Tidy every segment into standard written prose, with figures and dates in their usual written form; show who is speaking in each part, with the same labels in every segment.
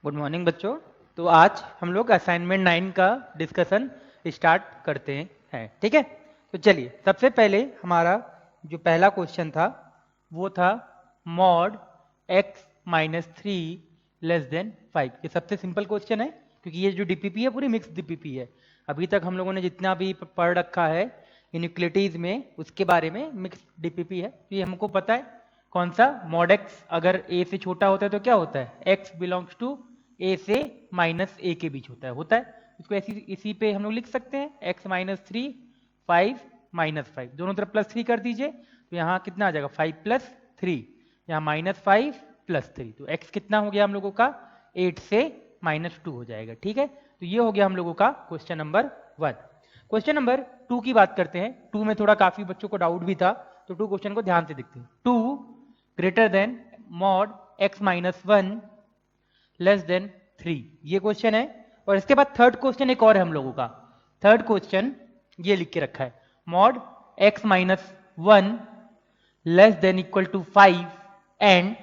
Speaker 1: Good morning बच्चों। तो आज हम लोग असाइनमेंट 9 का डिस्कशन स्टार्ट करते हैं, ठीक है। तो चलिए, सबसे पहले हमारा जो पहला क्वेश्चन था वो था mod x minus 3 less than 5। ये सबसे सिंपल क्वेश्चन है क्योंकि ये जो डीपीपी है पूरी मिक्स डीपीपी है। अभी तक हम लोगों ने जितना भी पढ़ रखा है इनइक्वलिटीज में उसके बारे में मिक्स डीपीपी है। तो ये हमको पता है कौन सा मॉड x अगर a से छोटा होता है तो क्या होता है, x बिलोंग्स टू a से माइनस a के बीच होता है। इसको इसी पे हम लोग लिख सकते हैं x माइनस 3 5 माइनस 5, दोनों तरफ प्लस 3 कर दीजिए तो यहाँ कितना आ जाएगा 5 प्लस 3, यहाँ माइनस 5 प्लस 3, तो x कितना हो गया हम लोगों का 8 से माइनस 2 हो जाएगा, ठीक है। तो ये हो गया हम लोगों का क्वेश्चन नंबर 1। क्वेश्चन नंबर 2 की बात करते हैं। 2 में थोड़ा काफी बच्चों को डाउट भी था, तो 2 क्वेश्चन को ध्यान से देखते हैं। 2 greater than mod x minus 1 less then 3, ये क्वेश्चन है। और इसके बाद थर्ड क्वेश्चन एक और है हम लोगों का। थर्ड क्वेश्चन ये लिख के रखा है, mod x minus 1 less than equal to 5 and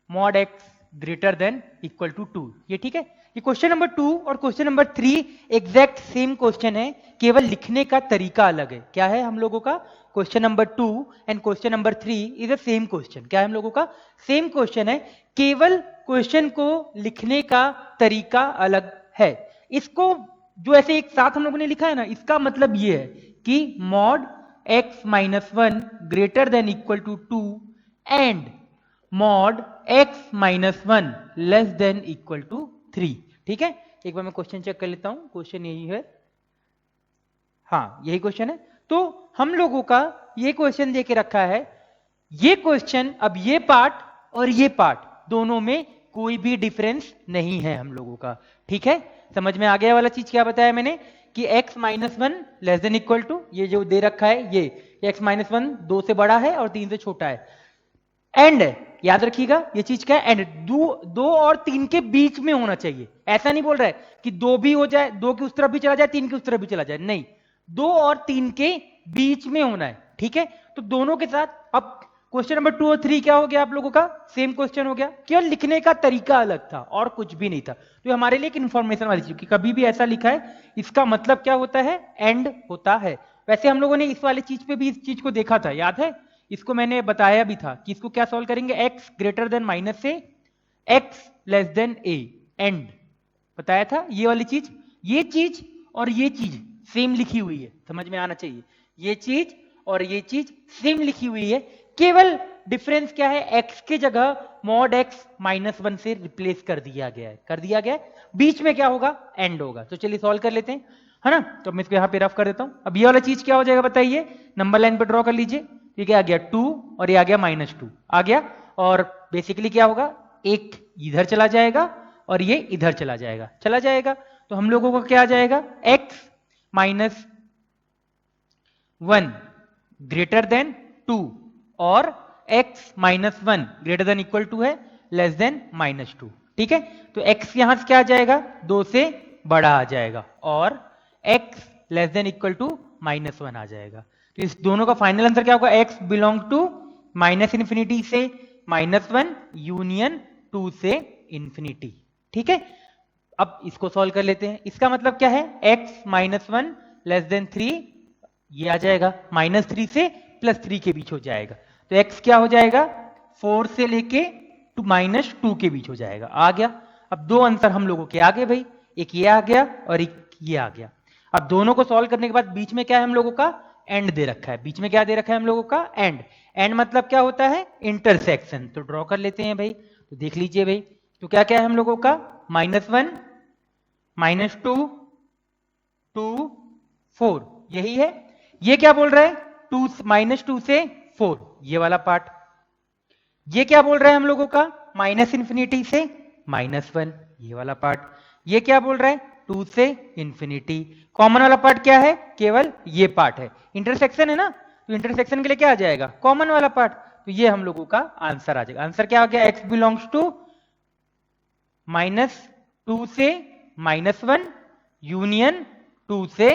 Speaker 1: mod x greater than equal to 2, ये ठीक है। ये क्वेश्चन नंबर 2 और question number 3 exact same question है, केवल लिखने का तरीका अलग है। क्या है हम लोगों का, question number 2 and question number 3 is a same question. क्या है हम लोगों का, सेम क्वेश्चन है, केवल क्वेश्चन को लिखने का तरीका अलग है। इसको जो ऐसे एक साथ हम लोगों ने लिखा है ना, इसका मतलब ये है कि mod x minus 1 greater than equal to 2 and mod x minus 1 less than equal to 3, ठीक है। एक बार मैं क्वेश्चन चेक कर लेता हूं, क्वेश्चन यही है, हाँ यही क्वेश्चन है। तो हम लोगों का ये क्वेश्चन देके रखा है, ये क्वेश्चन अब ये पार्ट और ये पार्ट दोनों में कोई भी डिफरेंस नहीं है हम लोगों का, ठीक है। समझ में आ गया वाला चीज क्या बताया मैंने कि x minus 1 less than equal to, ये जो दे रखा है ये x माइनस 1 2 से बड़ा है और 3 से छोटा है, एंड याद रखिएगा ये चीज क्या है, एंड 2 और 3 के बीच में होना चाहिए। ऐसा नहीं बोल रहा है कि 2 भी हो जाए, 2 की उस तरफ भी चला जाए 3 की उस तरफ भी चला जाए, नहीं, 2 और 3 के बीच में होना है, ठीक है। तो दोनों के साथ अब क्वेश्चन नंबर 2 और 3 क्या हो गया आप लोगों का, सेम क्वेश्चन हो गया, केवल लिखने का तरीका अलग था और कुछ भी नहीं था। तो हमारे लिए एक इंफॉर्मेशन वाली चीज कि कभी भी ऐसा लिखा है इसका मतलब क्या होता है, एंड होता है। वैसे हम लोगों ने इस वाली चीज पे भी इस चीज को देखा था, याद है, इसको मैंने बताया भी था कि इसको क्या सॉल्व करेंगे, x ग्रेटर देन माइनस से x less then a, and बताया था ये वाली चीज। ये चीज और ये चीज सेम लिखी हुई है, समझ में आना चाहिए, ये चीज और ये चीज सेम लिखी हुई है, केवल डिफरेंस क्या है, x के जगह मॉड x माइनस 1 से रिप्लेस कर दिया गया है, बीच में क्या होगा, एंड होगा। तो चलिए सॉल्व कर लेते हैं, है ना। तो मैं इसको यहाँ पे रफ कर देता हूं। अब ये वाला चीज क्या हो जाएगा बताइए, नंबर लाइन पे ड्रॉ कर लीजिए, ठीक है, आ गया 2 और ये आ गया माइनस 2 आ गया, और बेसिकली क्या होगा, एक इधर चला जाएगा और ये इधर चला जाएगा। तो हम लोगों को क्या आ जाएगा, x माइनस 1 ग्रेटर देन 2 और x minus 1 greater than equal to है लेस देन माइनस 2, ठीक है। तो x यहां से क्या आ जाएगा, 2 से बड़ा आ जाएगा, और x less than equal to minus 1 आ जाएगा। तो इस दोनों का फाइनल आंसर क्या होगा, x belong to minus infinity से माइनस 1 यूनियन 2 से इन्फिनिटी, ठीक है। अब इसको सॉल्व कर लेते हैं। इसका मतलब क्या है, x माइनस 1 लेस देन 3, ये आ जाएगा माइनस 3 से प्लस 3 के बीच हो जाएगा। तो x क्या हो जाएगा, 4 से लेके टू माइनस 2 के बीच हो जाएगा, आ गया। अब दो आंसर हम लोगों के आ गए भाई, एक ये आ गया और एक ये आ गया। अब दोनों को सॉल्व करने के बाद बीच में क्या है हम लोगों का, एंड दे रखा है, बीच में क्या दे रखा है हम लोगों का, एंड मतलब क्या होता है, इंटरसेक्शन। तो ड्रॉ कर लेते हैं भाई, तो देख लीजिए भाई, तो क्या क्या है हम लोगों का, माइनस 1 माइनस 2 2 4, यही है। ये क्या बोल रहा है, 2 माइनस 2 से 4, ये वाला पार्ट। ये क्या बोल रहा है हम लोगों का, माइनस इन्फिनिटी से माइनस 1, ये वाला पार्ट। ये क्या बोल रहा है, 2 से इन्फिनिटी। कॉमन वाला पार्ट क्या है, केवल ये पार्ट है, इंटरसेक्शन है ना, तो इंटरसेक्शन के लिए क्या आ जाएगा, कॉमन वाला पार्ट। तो ये हम लोगों का आंसर आ जाएगा। आंसर क्या आ गया, x बिलोंग्स टू माइनस 2 से माइनस 1 यूनियन 2 से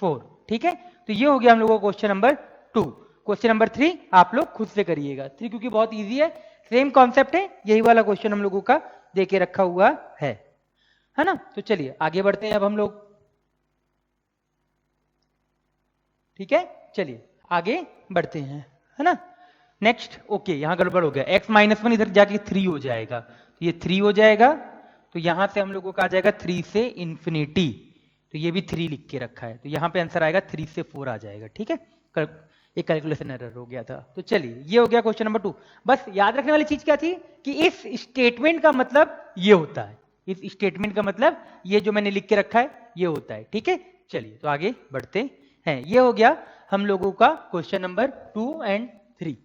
Speaker 1: 4, ठीक है। तो ये हो गया हम लोगों का क्वेश्चन नंबर 2। क्वेश्चन नंबर 3 आप लोग खुद से करिएगा, 3 क्योंकि बहुत इजी है, सेम कॉन्सेप्ट है, यही वाला क्वेश्चन हम लोगों का दे के रखा हुआ है ना। तो चलिए आगे बढ़ते हैं अब हम लोग, ठीक है। चलिए आगे बढ़ते हैं, है ना। नेक्स्ट, ओके यहाँ गड़बड़ हो गया, x माइनस वन इधर जाके 3 हो जाएगा, तो ये 3 हो जाएगा, तो यहां से हम लोगों का आ जाएगा 3 से इंफिनिटी, तो ये भी 3 लिख के रखा है, तो यहाँ पे आंसर आएगा 3 से 4 आ जाएगा, ठीक है। एक कैलकुलेशन एरर हो गया था। तो चलिए ये हो गया क्वेश्चन नंबर 2। बस याद रखने वाली चीज क्या थी कि इस स्टेटमेंट का मतलब ये होता है, इस स्टेटमेंट का मतलब ये जो मैंने लिख के रखा है ये होता है, ठीक है। चलिए तो आगे बढ़ते हैं। ये हो गया हम लोगों का क्वेश्चन नंबर 2 एंड 3।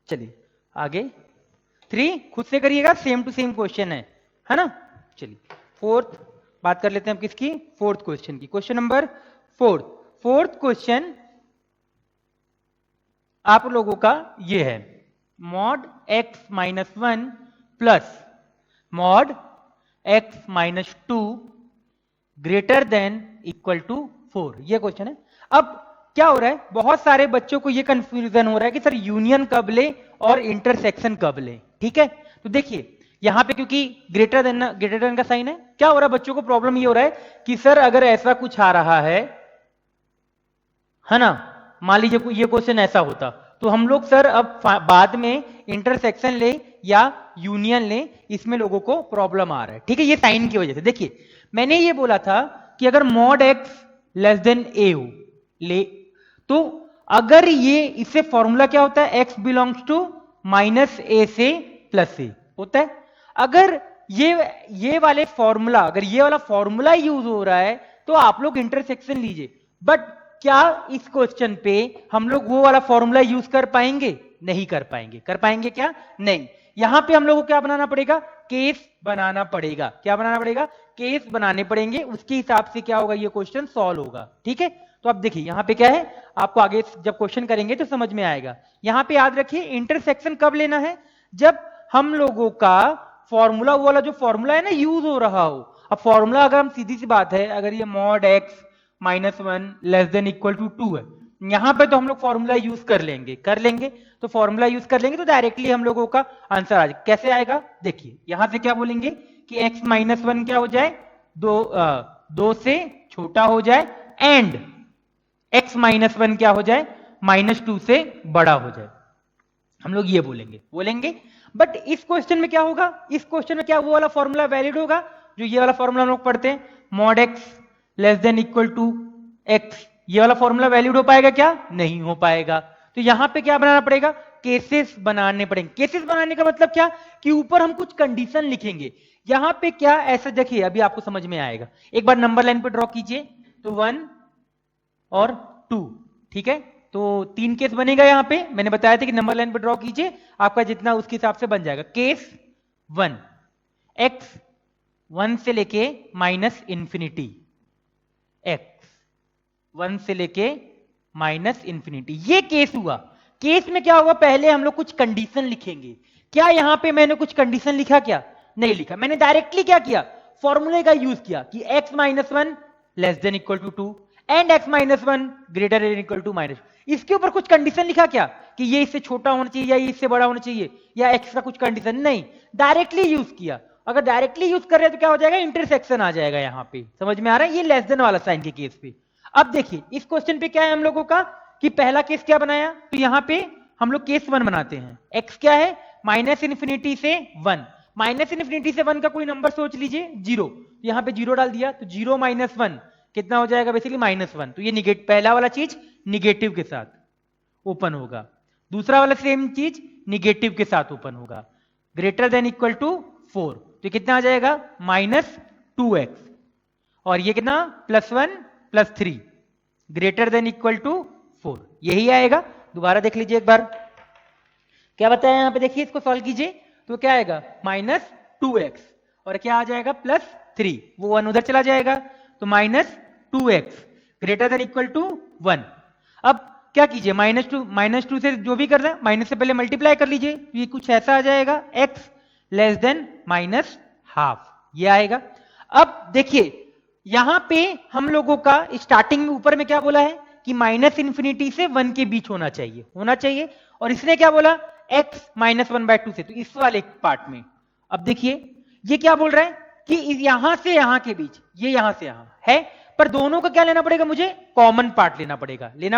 Speaker 1: चलिए आगे 3 खुद से करिएगा, सेम टू सेम क्वेश्चन है ना। चलिए फोर्थ बात कर लेते हैं हम किसकी, फोर्थ क्वेश्चन की। क्वेश्चन नंबर फोर्थ क्वेश्चन आप लोगों का ये है, mod x minus one plus mod x minus two greater than equal to 4, ये क्वेश्चन है। अब क्या हो रहा है, बहुत सारे बच्चों को ये कंफ्यूजन हो रहा है कि सर यूनियन कब ले और इंटरसेक्शन कब ले, ठीक है। तो देखिए यहां पे क्योंकि ग्रेटर देन का साइन है, क्या हो रहा है बच्चों को प्रॉब्लम ये हो रहा है कि सर अगर ऐसा कुछ आ रहा है ना, मान लीजिए ये क्वेश्चन ऐसा होता तो हम लोग सर अब बाद में इंटरसेक्शन ले या यूनियन ले, इसमें लोगों को प्रॉब्लम आ रहा है, ठीक है, ये साइन की वजह से। देखिए मैंने ये बोला था कि अगर mod x less then a हो ले, तो अगर ये इससे फॉर्मूला क्या होता है, x belongs to minus a से प्लस a होता है। अगर ये वाले फॉर्मूला, अगर ये वाला फॉर्मूला यूज हो रहा है तो आप लोग इंटरसेक्शन लीजिए, बट क्या इस क्वेश्चन पे हम लोग वो वाला फॉर्मूला यूज कर पाएंगे, नहीं कर पाएंगे। कर पाएंगे क्या, नहीं। यहां पे हम लोगों को क्या बनाना पड़ेगा, केस बनाना पड़ेगा। क्या बनाना पड़ेगा, केस बनाने पड़ेंगे, उसके हिसाब से क्या होगा, ये क्वेश्चन सॉल्व होगा, ठीक है। तो अब देखिए यहां पे क्या है, आपको आगे जब क्वेश्चन करेंगे तो समझ में आएगा। यहां पे याद रखिए इंटरसेक्शन कब लेना है, जब हम लोगों का फॉर्मूला, वो वाला जो फॉर्मूला है ना यूज हो रहा हो। अब फॉर्मूला अगर हम, सीधी सी बात है, अगर ये mod x minus one less than equal to 2 है, यहां पे तो हम लोग फॉर्मूला यूज कर लेंगे तो फॉर्मूला यूज कर लेंगे तो डायरेक्टली हम लोगों का आंसर आ जाएगा। कैसे आएगा, देखिए यहां से क्या बोलेंगे कि x माइनस वन क्या हो जाए, दो से छोटा हो जाए, एंड x माइनस वन क्या हो जाए, माइनस टू से बड़ा हो जाए, हम लोग ये बोलेंगे। बट इस क्वेश्चन में क्या होगा, इस क्वेश्चन में क्या वो वाला फॉर्मूला वैलिड होगा जो ये वाला फॉर्मूला हम लोग पढ़ते हैं, mod x less than equal to x, ये वाला फॉर्मूला वैलिड हो पाएगा क्या, नहीं हो पाएगा। तो यहां पे क्या बनाना पड़ेगा, केसेस बनाने पड़ेंगे। केसेस बनाने का मतलब क्या, कि ऊपर हम कुछ कंडीशन लिखेंगे। यहां पे क्या, ऐसा देखिए अभी आपको समझ में आएगा, एक बार नंबर लाइन पे ड्रॉ कीजिए, तो 1 और 2, ठीक है। तो 3 केस बनेगा यहां पे, मैंने बताया था कि नंबर लाइन पे ड्रॉ कीजिए, आपका जितना उसके हिसाब से बन जाएगा। केस 1, x 1 से लेके माइनस इंफिनिटी, x 1 से लेके माइनस इंफिनिटी, ये केस हुआ। केस में क्या होगा, पहले हम लोग कुछ कंडीशन लिखेंगे। क्या यहां पे मैंने कुछ कंडीशन लिखा, क्या नहीं लिखा, मैंने डायरेक्टली क्या किया, फॉर्मूले का यूज किया कि x minus one less than equal to 2 and x minus one greater than equal to minus. इसके ऊपर कुछ कंडीशन लिखा क्या, कि ये इससे छोटा होना चाहिए या ये इससे बड़ा होना चाहिए या x का कुछ कंडीशन, नहीं, डायरेक्टली यूज किया। अगर डायरेक्टली यूज कर रहे हैं तो क्या हो जाएगा, इंटरसेक्शन आ जाएगा। यहां पे समझ में आ रहा है, ये लेस देन वाला साइन के केस पे। अब देखिए इस क्वेश्चन पे क्या है हम लोगों का, कि पहला केस क्या बनाया, तो यहां पे हम लोग केस 1 बनाते हैं। x क्या है, माइनस इन्फिनिटी से 1, माइनस इन्फिनिटी से 1 का कोई नंबर सोच लीजिए, 0, यहां पे 0 डाल दिया, तो 0 माइनस 1 कितना हो जाएगा, बेसिकली -1। तो ये पहला वाला चीज निगेटिव के साथ ओपन होगा, दूसरा वाला सेम चीज निगेटिव के साथ ओपन होगा, ग्रेटर देन इक्वल टू 4, तो कितना आ जाएगा, -2x, और ये कितना, +1 +3 ग्रेटर देन इक्वल टू 4, यही आएगा। दोबारा देख लीजिए एक बार, क्या बताया यहां पे, देखिए इसको सॉल्व कीजिए, तो क्या आएगा, -2x, और क्या आ जाएगा, +3, वो 1 उधर चला जाएगा, तो -2x greater than equal to 1। अब क्या कीजिए, -2 से जो भी कर रहा है, माइनस से पहले मल्टीप्लाई कर लीजिए, ये कुछ ऐसा आ जाएगा, x लेस देन -½ ये आएगा। अब देखिए यहां पे हम लोगों का स्टार्टिंग में ऊपर में क्या बोला है कि माइनस इन्फिनिटी से 1 के बीच होना चाहिए। और इसने क्या बोला, x -1/2 से, तो इस वाले पार्ट में अब देखिए ये क्या बोल रहा है कि यहां से यहां के बीच, ये यहां से यहां है, पर दोनों का क्या लेना पड़ेगा, मुझे कॉमन पार्ट लेना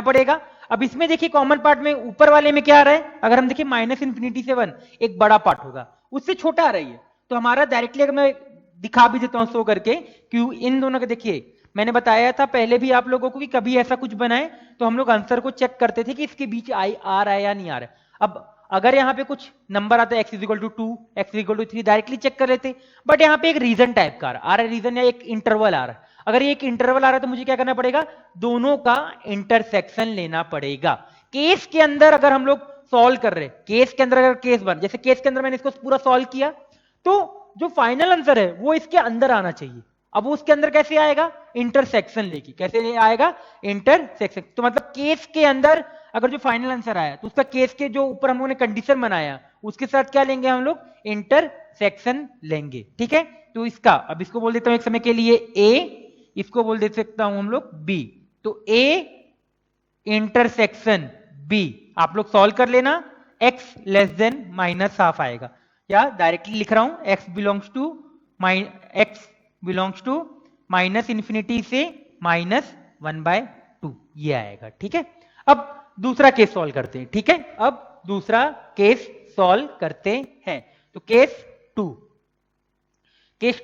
Speaker 1: पड़ेगा। अब इसमें देखिए कॉमन पार्ट में ऊपर वाले में क्या आ रहा है, अगर हम देखिए माइनस इन्फिनिटी से 1 एक बड़ा पार्ट होगा, उससे छोटा आ रही है, तो हमारा डायरेक्टली अगर मैं दिखा भी देता हूं शो करके कि इन दोनों का, देखिए मैंने बताया था पहले भी आप लोगों को कि कभी ऐसा कुछ बनाए तो हम लोग आंसर को चेक करते थे कि इसके बीच आ रहा है या नहीं आ रहा है। अब अगर यहाँ पे कुछ नंबर आता है x = 2, x = 3, डायरेक्टली चेक कर लेते, बट यहाँ पे एक रीजन टाइप का आ रहा है, रीजन या एक इंटरवल आ रहा है। अगर ये एक इंटरवल आ रहा है तो मुझे क्या करना पड़ेगा, दोनों का इंटरसेक्शन लेना पड़ेगा। केस के अंदर अगर हम लोग सॉल्व कर रहे, केस के अंदर अगर केस बन, जैसे केस के अंदर मैंने इसको पूरा सॉल्व किया, तो जो फाइनल आंसर है वो इसके अंदर आना चाहिए। अब वो उसके अंदर कैसे आएगा, इंटरसेक्शन लेके, कैसे आएगा, इंटरसेक्शन। तो मतलब केस के अंदर अगर जो फाइनल आंसर आया तो उसका केस के जो ऊपर हम लोगों ने कंडीशन बनाया उसके साथ क्या लेंगे हम लोग, इंटरसेक्शन लेंगे। ठीक है, तो इसका अब इसको बोल देता हूं एक समय के लिए ए, इसको बोल दे सकता हूं हम लोग बी। तो ए इंटरसेक्शन बी आप लोग सॉल्व कर लेना, x -½ आएगा, या डायरेक्टली लिख रहा हूं x belongs to minus infinity से -1/2 ये आएगा। ठीक है, अब दूसरा केस सॉल्व करते हैं। ठीक है, अब दूसरा केस सॉल्व करते हैं। तो केस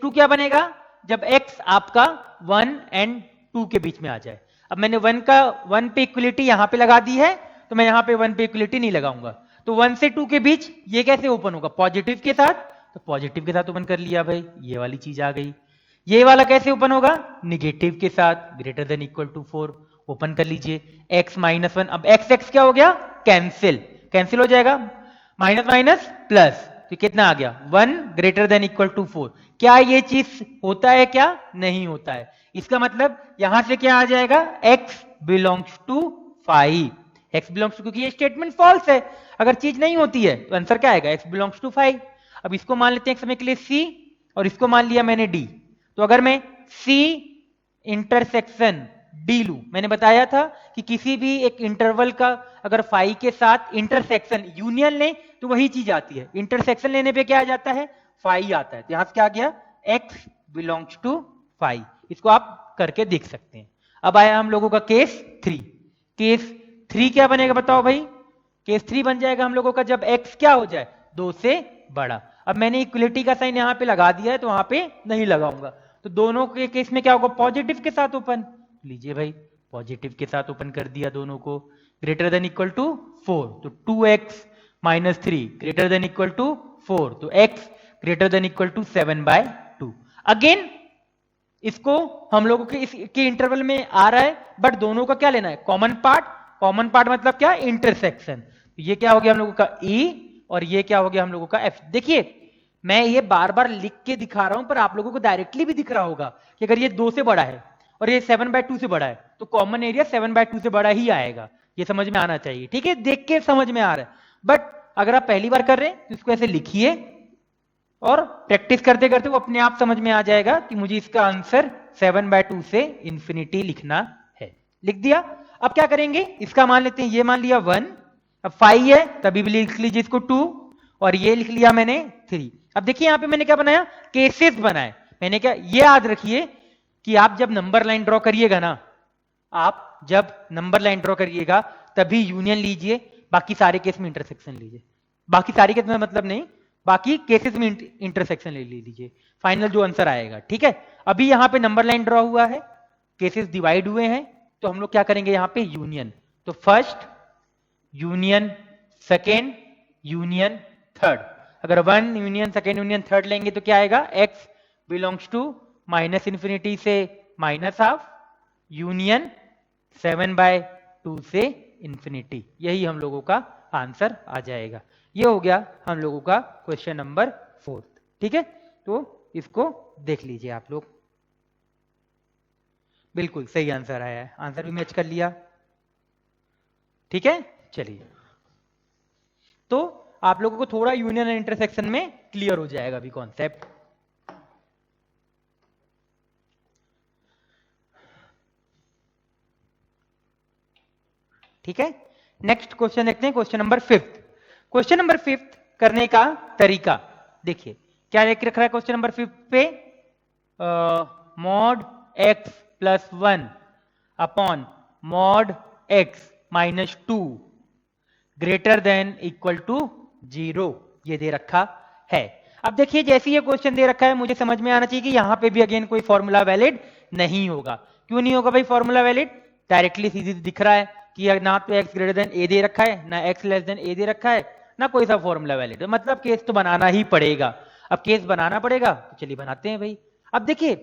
Speaker 1: 2 क्या बनेगा, जब x आपका 1 और 2 के बीच में आ जाए। अब मैंने 1 पे इक्वलिटी यहां पे लगा दी है, तो मैं यहां पे 1 पे इक्वलिटी नहीं लगाऊंगा। तो 1 से 2 के बीच ये कैसे ओपन होगा, पॉजिटिव के साथ, तो पॉजिटिव के साथ ओपन कर लिया भाई, ये वाली चीज आ गई। ये वाला कैसे ओपन होगा, निगेटिव के साथ, > 4 ओपन कर लीजिए, x -1। अब x क्या हो गया, कैंसिल हो जाएगा, माइनस माइनस प्लस, तो कितना आ गया, 1 > 4। क्या ये चीज होता है, क्या नहीं होता है। इसका मतलब यहां से क्या आ जाएगा, x belongs to 5, x belongs to, क्योंकि ये स्टेटमेंट फॉल्स है, अगर चीज नहीं होती है तो आंसर क्या आएगा, x बिलोंग्स टू 5। अब इसको मान लेते हैं एक समय के लिए c, और इसको मान लिया मैंने d। तो अगर मैं c इंटरसेक्शन डी लू, मैंने बताया था कि किसी भी एक इंटरवल का अगर 5 के साथ इंटरसेक्शन यूनियन ले तो वही चीज आती है, इंटरसेक्शन लेने पे क्या आ जाता है, 5 आता है। तो यहां से क्या आ गया, x बिलोंग्स टू 5। इसको आप करके देख सकते हैं। अब आया हम लोगों का केस 3। केस 3 क्या बनेगा बताओ भाई, केस 3 बन जाएगा हम लोगों का जब x क्या हो जाए, 2 से बड़ा। अब मैंने इक्वलिटी का साइन यहां पे लगा दिया है तो वहां पे नहीं लगाऊंगा, तो दोनों के केस में क्या होगा, पॉजिटिव के साथ ओपन लीजिए भाई, पॉजिटिव के साथ ओपन कर दिया दोनों को, > 4, तो 2x - 3 > 4, तो x > 7/2। अगेन इसको हम लोगों के इसके इंटरवल में आ रहा है, बट दोनों का क्या लेना है, कॉमन पार्ट मतलब क्या, इंटरसेक्शन। ये क्या हो गया हम लोगों का E, और ये क्या हो गया हम लोगों का F। देखिए मैं ये बार बार लिख के दिखा रहा हूं, पर आप लोगों को डायरेक्टली भी दिख रहा होगा कि अगर ये 2 से बड़ा है और ये 7/2 से बड़ा है तो कॉमन एरिया 7/2 से बड़ा ही आएगा, ये समझ में आना चाहिए। ठीक है, देख के समझ में आ रहा है, बट अगर आप पहली बार कर रहे हैं तो इसको ऐसे लिखिए और प्रैक्टिस करते करते वो अपने आप समझ में आ जाएगा कि मुझे इसका आंसर 7/2 से इंफिनिटी लिखना है। लिख दिया। अब क्या करेंगे, इसका मान लेते हैं, ये मान लिया 1, अब 5 है तभी भी लिख लीजिए इसको 2, और ये लिख लिया मैंने 3। अब देखिए यहां पे मैंने क्या बनाया, केसेस बनाए। मैंने क्या, ये याद रखिए कि आप जब नंबर लाइन ड्रॉ करिएगा ना, आप जब नंबर लाइन ड्रॉ करिएगा तभी यूनियन लीजिए, बाकी सारे केस में इंटरसेक्शन लीजिए। बाकी सारे केस में मतलब नहीं, बाकी केसेस में इंटरसेक्शन ले लीजिए, फाइनल जो आंसर आएगा। ठीक है, अभी यहां पे नंबर लाइन ड्रॉ हुआ है, केसेस डिवाइड हुए हैं, तो हम लोग क्या करेंगे यहां पे यूनियन। तो first union second union third, अगर 1 यूनियन सेकेंड यूनियन थर्ड लेंगे तो क्या आएगा, x बिलोंग्स टू -∞ से -½ यूनियन 7/2 से इंफिनिटी, यही हम लोगों का आंसर आ जाएगा। ये हो गया हम लोगों का क्वेश्चन नंबर 4। ठीक है, तो इसको देख लीजिए आप लोग, बिल्कुल सही आंसर आया है, आंसर भी मैच कर लिया। ठीक है, चलिए, तो आप लोगों को थोड़ा यूनियन एंड इंटरसेक्शन में क्लियर हो जाएगा अभी कॉन्सेप्ट। ठीक है, नेक्स्ट क्वेश्चन देखते हैं, क्वेश्चन नंबर 5। क्वेश्चन नंबर 5 करने का तरीका देखिए क्या लिख रखा है क्वेश्चन नंबर 5 पे, mod x plus 1 upon mod x minus 2 greater than equal to 0 ये दे रखा है। अब देखिए जैसे ये क्वेश्चन दे रखा है मुझे समझ में आना चाहिए कि यहां पे भी अगेन कोई फॉर्मूला वैलिड नहीं होगा। क्यों नहीं होगा भाई फॉर्मूला वैलिड? डायरेक्टली सीधी दिख रहा है कि ना तो x ग्रेटर देन a दे रखा है, ना x लेस देन a दे रखा है, ना कोई सा फॉर्मूला वैलिड, मतलब केस तो बनाना ही पड़ेगा। अब केस बनाना पड़ेगा तो चलिए बनाते हैं भाई। अब देखिए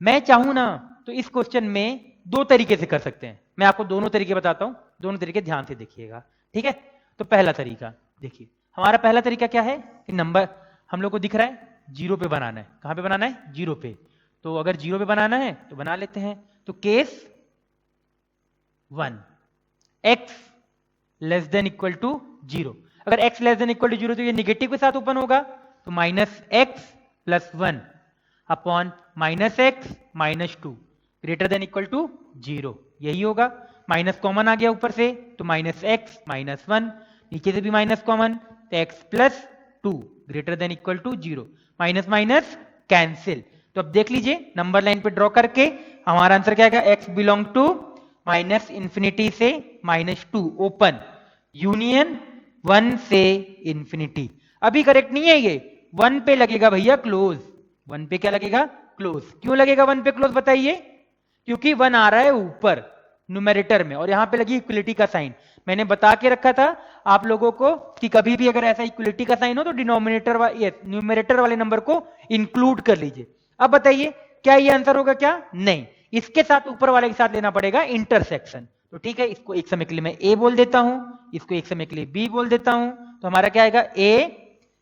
Speaker 1: मैं चाहूं ना तो इस क्वेश्चन में दो तरीके से कर सकते हैं, मैं आपको दोनों तरीके बताता हूं, दोनों तरीके ध्यान से देखिएगा, ठीक है। तो पहला तरीका देखिए, हमारा पहला तरीका क्या है कि नंबर हम लोग को दिख रहा है 0 पे बनाना है। कहां पे बनाना है? 0 पे। तो अगर 0 पे बनाना है तो बना लेते हैं। तो case 1 x less than equal to 0, अगर x less than equal to 0 तो ये निगेटिव के साथ ओपन होगा, तो minus x plus 1 upon minus x minus 2 greater than equal to 0 यही होगा। माइनस कॉमन आ गया ऊपर से तो माइनस एक्स माइनस 1, नीचे से भी माइनस कॉमन तो x plus 2 greater than equal to 0, minus minus cancel. तो अब देख लीजिए नंबर लाइन पे ड्रॉ करके हमारा आंसर क्या आएगा, x belong to minus infinity से माइनस 2 ओपन यूनियन 1 से इंफिनिटी। अभी करेक्ट नहीं है ये, 1 पे लगेगा भैया क्लोज, 1 पे क्या लगेगा? क्लोज। क्यों लगेगा 1 पे क्लोज बताइए? क्योंकि 1 आ रहा है ऊपर न्यूमेरेटर में और यहां पे लगी इक्वलिटी का साइन। मैंने बता के रखा था आप लोगों को कि कभी भी अगर ऐसा इक्वलिटी का साइन हो तो डिनोमिनेटर न्यूमेरेटर वाले नंबर को इंक्लूड कर लीजिए। अब बताइए क्या ये आंसर होगा? क्या नहीं, इसके साथ ऊपर वाले के साथ लेना पड़ेगा इंटरसेक्शन। तो ठीक है, इसको एक समय के लिए मैं ए बोल देता हूं, इसको एक समय के लिए बी बोल देता हूं। तो हमारा क्या आएगा? A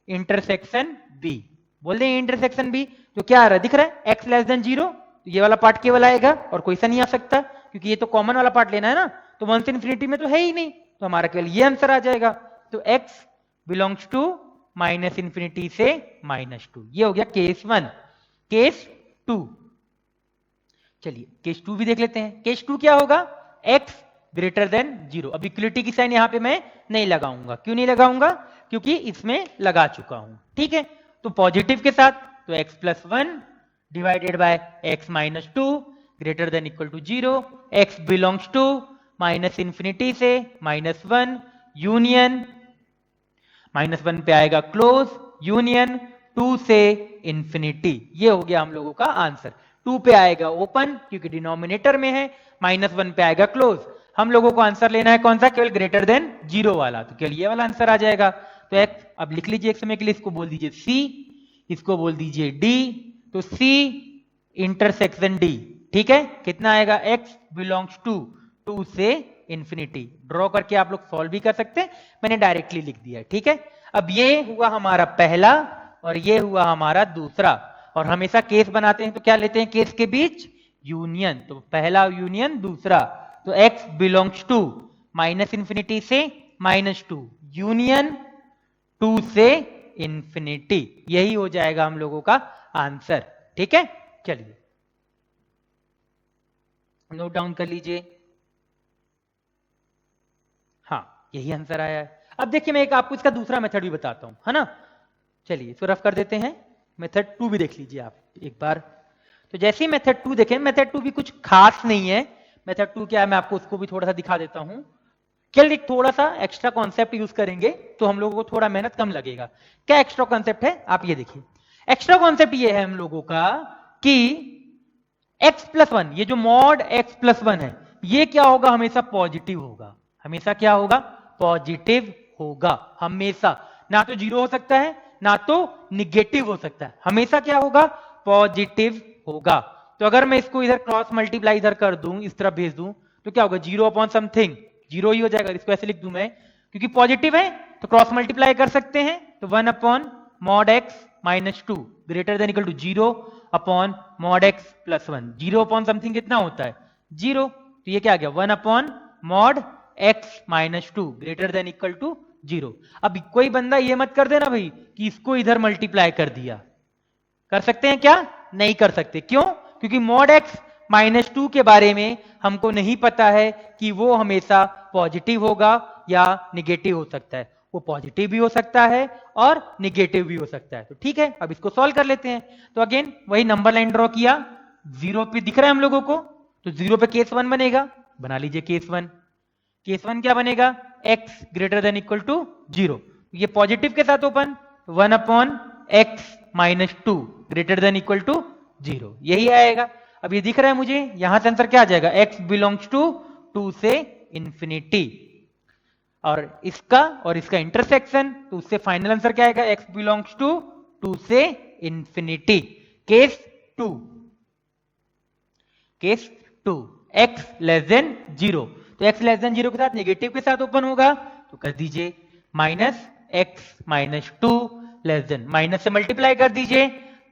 Speaker 1: intersection B. बोल दें इंटरसेक्शन बी। तो क्या आ रहा है? दिख रहा है एक्स लेस देन 0, तो ये वाला पार्ट केवल आएगा और कोई सा नहीं आ सकता क्योंकि ये तो कॉमन वाला पार्ट लेना है ना, तो 1 से इंफिनिटी में तो है ही नहीं, तो हमारा केवल ये आंसर आ जाएगा। तो x belongs to minus infinity से माइनस 2, ये हो गया केस 1। केस 2, चलिए केस 2 भी देख लेते हैं। केस 2 क्या होगा? x greater than 0। अब इक्वलिटी की साइन यहां पे मैं नहीं लगाऊंगा। क्यों नहीं लगाऊंगा? क्योंकि इसमें लगा चुका हूं, ठीक है। तो पॉजिटिव के साथ तो x plus 1 divided by x minus 2 greater than equal to 0, x belongs to minus infinity से माइनस 1 यूनियन माइनस 1 पे आएगा क्लोज यूनियन 2 से इंफिनिटी। ये हो गया हम लोगों का आंसर। 2 पे आएगा ओपन क्योंकि डिनोमिनेटर में है, माइनस 1 पे आएगा क्लोज। हम लोगों को आंसर लेना है कौन सा? केवल ग्रेटर देन 0 वाला, तो केवल ये वाला आंसर आ जाएगा। तो x अब लिख लीजिए एक समय के लिए, इसको बोल दीजिए c, इसको बोल दीजिए d। तो c इंटरसेक्शन d, ठीक है। कितना आएगा? x बिलोंग्स टू 2 से इंफिनिटी। ड्रॉ करके आप लोग सॉल्व भी कर सकते हैं, मैंने डायरेक्टली लिख दिया, ठीक है। अब ये हुआ हमारा पहला और ये हुआ हमारा दूसरा, और हमेशा केस बनाते हैं तो क्या लेते हैं केस के बीच? यूनियन। तो पहला यूनियन दूसरा, तो x belongs to minus infinity से माइनस 2 यूनियन 2 से इंफिनिटी, यही हो जाएगा हम लोगों का आंसर, ठीक है। चलिए नोट डाउन कर लीजिए, हाँ यही आंसर आया है। अब देखिए मैं एक आपको इसका दूसरा मेथड भी बताता हूं, है ना। चलिए इसको रफ कर देते हैं, मेथड 2 भी देख लीजिए आप एक बार। तो जैसे ही मेथड 2 देखें, मेथड 2 भी कुछ खास नहीं है। मेथड 2 क्या है मैं आपको उसको भी थोड़ा सा दिखा देता हूं। केवल एक थोड़ा सा एक्स्ट्रा कॉन्सेप्ट यूज करेंगे तो हम लोगों को थोड़ा मेहनत कम लगेगा। क्या एक्स्ट्रा कॉन्सेप्ट है आप ये देखिए। एक्स्ट्रा कॉन्सेप्ट ये है हम लोगों का कि x प्लस 1, ये जो मॉड x प्लस 1 है, ये क्या होगा? हमेशा पॉजिटिव होगा। हमेशा क्या होगा? पॉजिटिव होगा हमेशा। ना तो 0 हो सकता है ना तो निगेटिव हो सकता है, हमेशा क्या होगा? पॉजिटिव होगा। तो अगर मैं इसको इधर क्रॉस मल्टीप्लाई इधर कर दूं, इस तरफ भेज दूं, तो क्या होगा? 0 अपॉन समथिंग 0 ही हो जाएगा। इसको ऐसे लिख दूं मैं, क्योंकि पॉजिटिव है तो क्रॉस मल्टीप्लाई कर सकते हैं। तो 1 upon mod x minus 2 greater than equal to 0 upon mod x plus 1। 0 upon something कितना होता है? 0। तो ये क्या आ गया? 1 upon mod x minus 2 greater than equal to 0। अब कोई बंदा ये मत कर देना भाई कि इसको इधर मल्टीप्लाई कर दिया। कर सकते हैं क्या? नहीं कर सकते। क्यों? क्योंकि मॉड x माइनस 2 के बारे में हमको नहीं पता है कि वो हमेशा पॉजिटिव होगा या निगेटिव हो सकता है। वो पॉजिटिव भी हो सकता है और निगेटिव भी हो सकता है। तो ठीक है, अब इसको सॉल्व कर लेते हैं। तो अगेन वही नंबर लाइन ड्रॉ किया, 0 पे दिख रहा है हम लोगों को, तो 0 पे केस 1 बनेगा, बना लीजिए केस 1। केस 1 क्या बनेगा, x greater than equal to 0, ये पॉजिटिव के साथ open, 1 upon x minus 2 greater than equal to 0, यही आएगा। अब ये दिख रहा है मुझे, यहां से आंसर क्या आ जाएगा, x बिलोंग्स टू 2 से इंफिनिटी, और इसका इंटरसेक्शन, तो उससे फाइनल आंसर क्या आएगा, x बिलोंग्स टू 2 से infinity. Case 2, case 2 x less then 0, तो x लेस देन 0 के साथ नेगेटिव के साथ ओपन होगा, तो कर दीजिए minus x minus 2 less than, minus से मल्टीप्लाई कर दीजिए,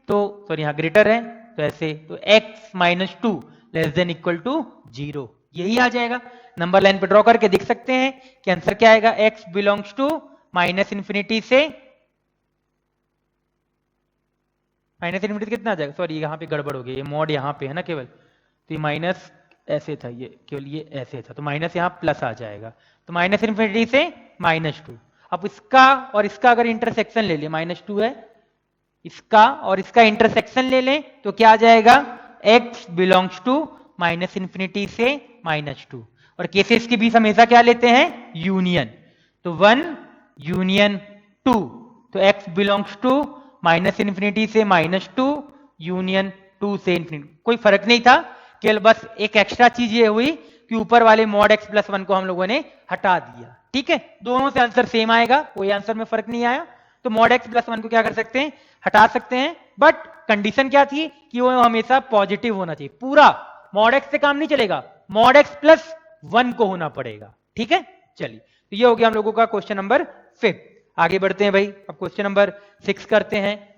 Speaker 1: तो सॉरी यहाँ ग्रेटर है तो ऐसे, तो x minus 2 less than equal to 0, यही आ जाएगा। नंबर लाइन पे ड्रॉ करके देख सकते हैं कि आंसर क्या आएगा, x belongs to minus infinity से, माइनस इंफिनिटी कितना आ जाएगा, सॉरी यहाँ पे गड़बड़ हो गई, ये मॉड यहाँ पे है ना केवल, तो ये माइनस ऐसे था, ये केवल ये ऐसे था, तो माइनस यहाँ प्लस आ जाएगा, तो माइनस इंफिनिटी से माइनस 2। अब इसका और इसका अगर इंटरसेक्शन ले लें, माइनस 2 है, इसका और इसका इंटरसेक्शन ले लें तो क्या आ जाएगा, x belongs to minus infinity से माइनस 2, और केसेस के बीच हमेशा क्या लेते हैं, यूनियन, तो 1 यूनियन 2, तो x belongs to minus infinity से माइनस 2 यूनियन 2 से इंफिनिटी, कोई फर्क नहीं था, केवल बस एक एक्स्ट्रा चीज ये हुई कि ऊपर वाले मॉड x प्लस 1 को हम लोगों ने हटा दिया। ठीक है, दोनों से आंसर सेम आएगा, कोई आंसर में फर्क नहीं आया, तो मॉड x प्लस 1 को क्या कर सकते हैं, हटा सकते हैं, बट कंडीशन क्या थी कि वो हमेशा पॉजिटिव होना चाहिए, पूरा मॉड x से काम नहीं चलेगा, मॉड x प्लस 1 को होना पड़ेगा। ठीक है, चलिए, तो ये हो गया हम लोगों का क्वेश्चन नंबर 5। आगे बढ़ते हैं भाई, अब क्वेश्चन नंबर 6 करते हैं।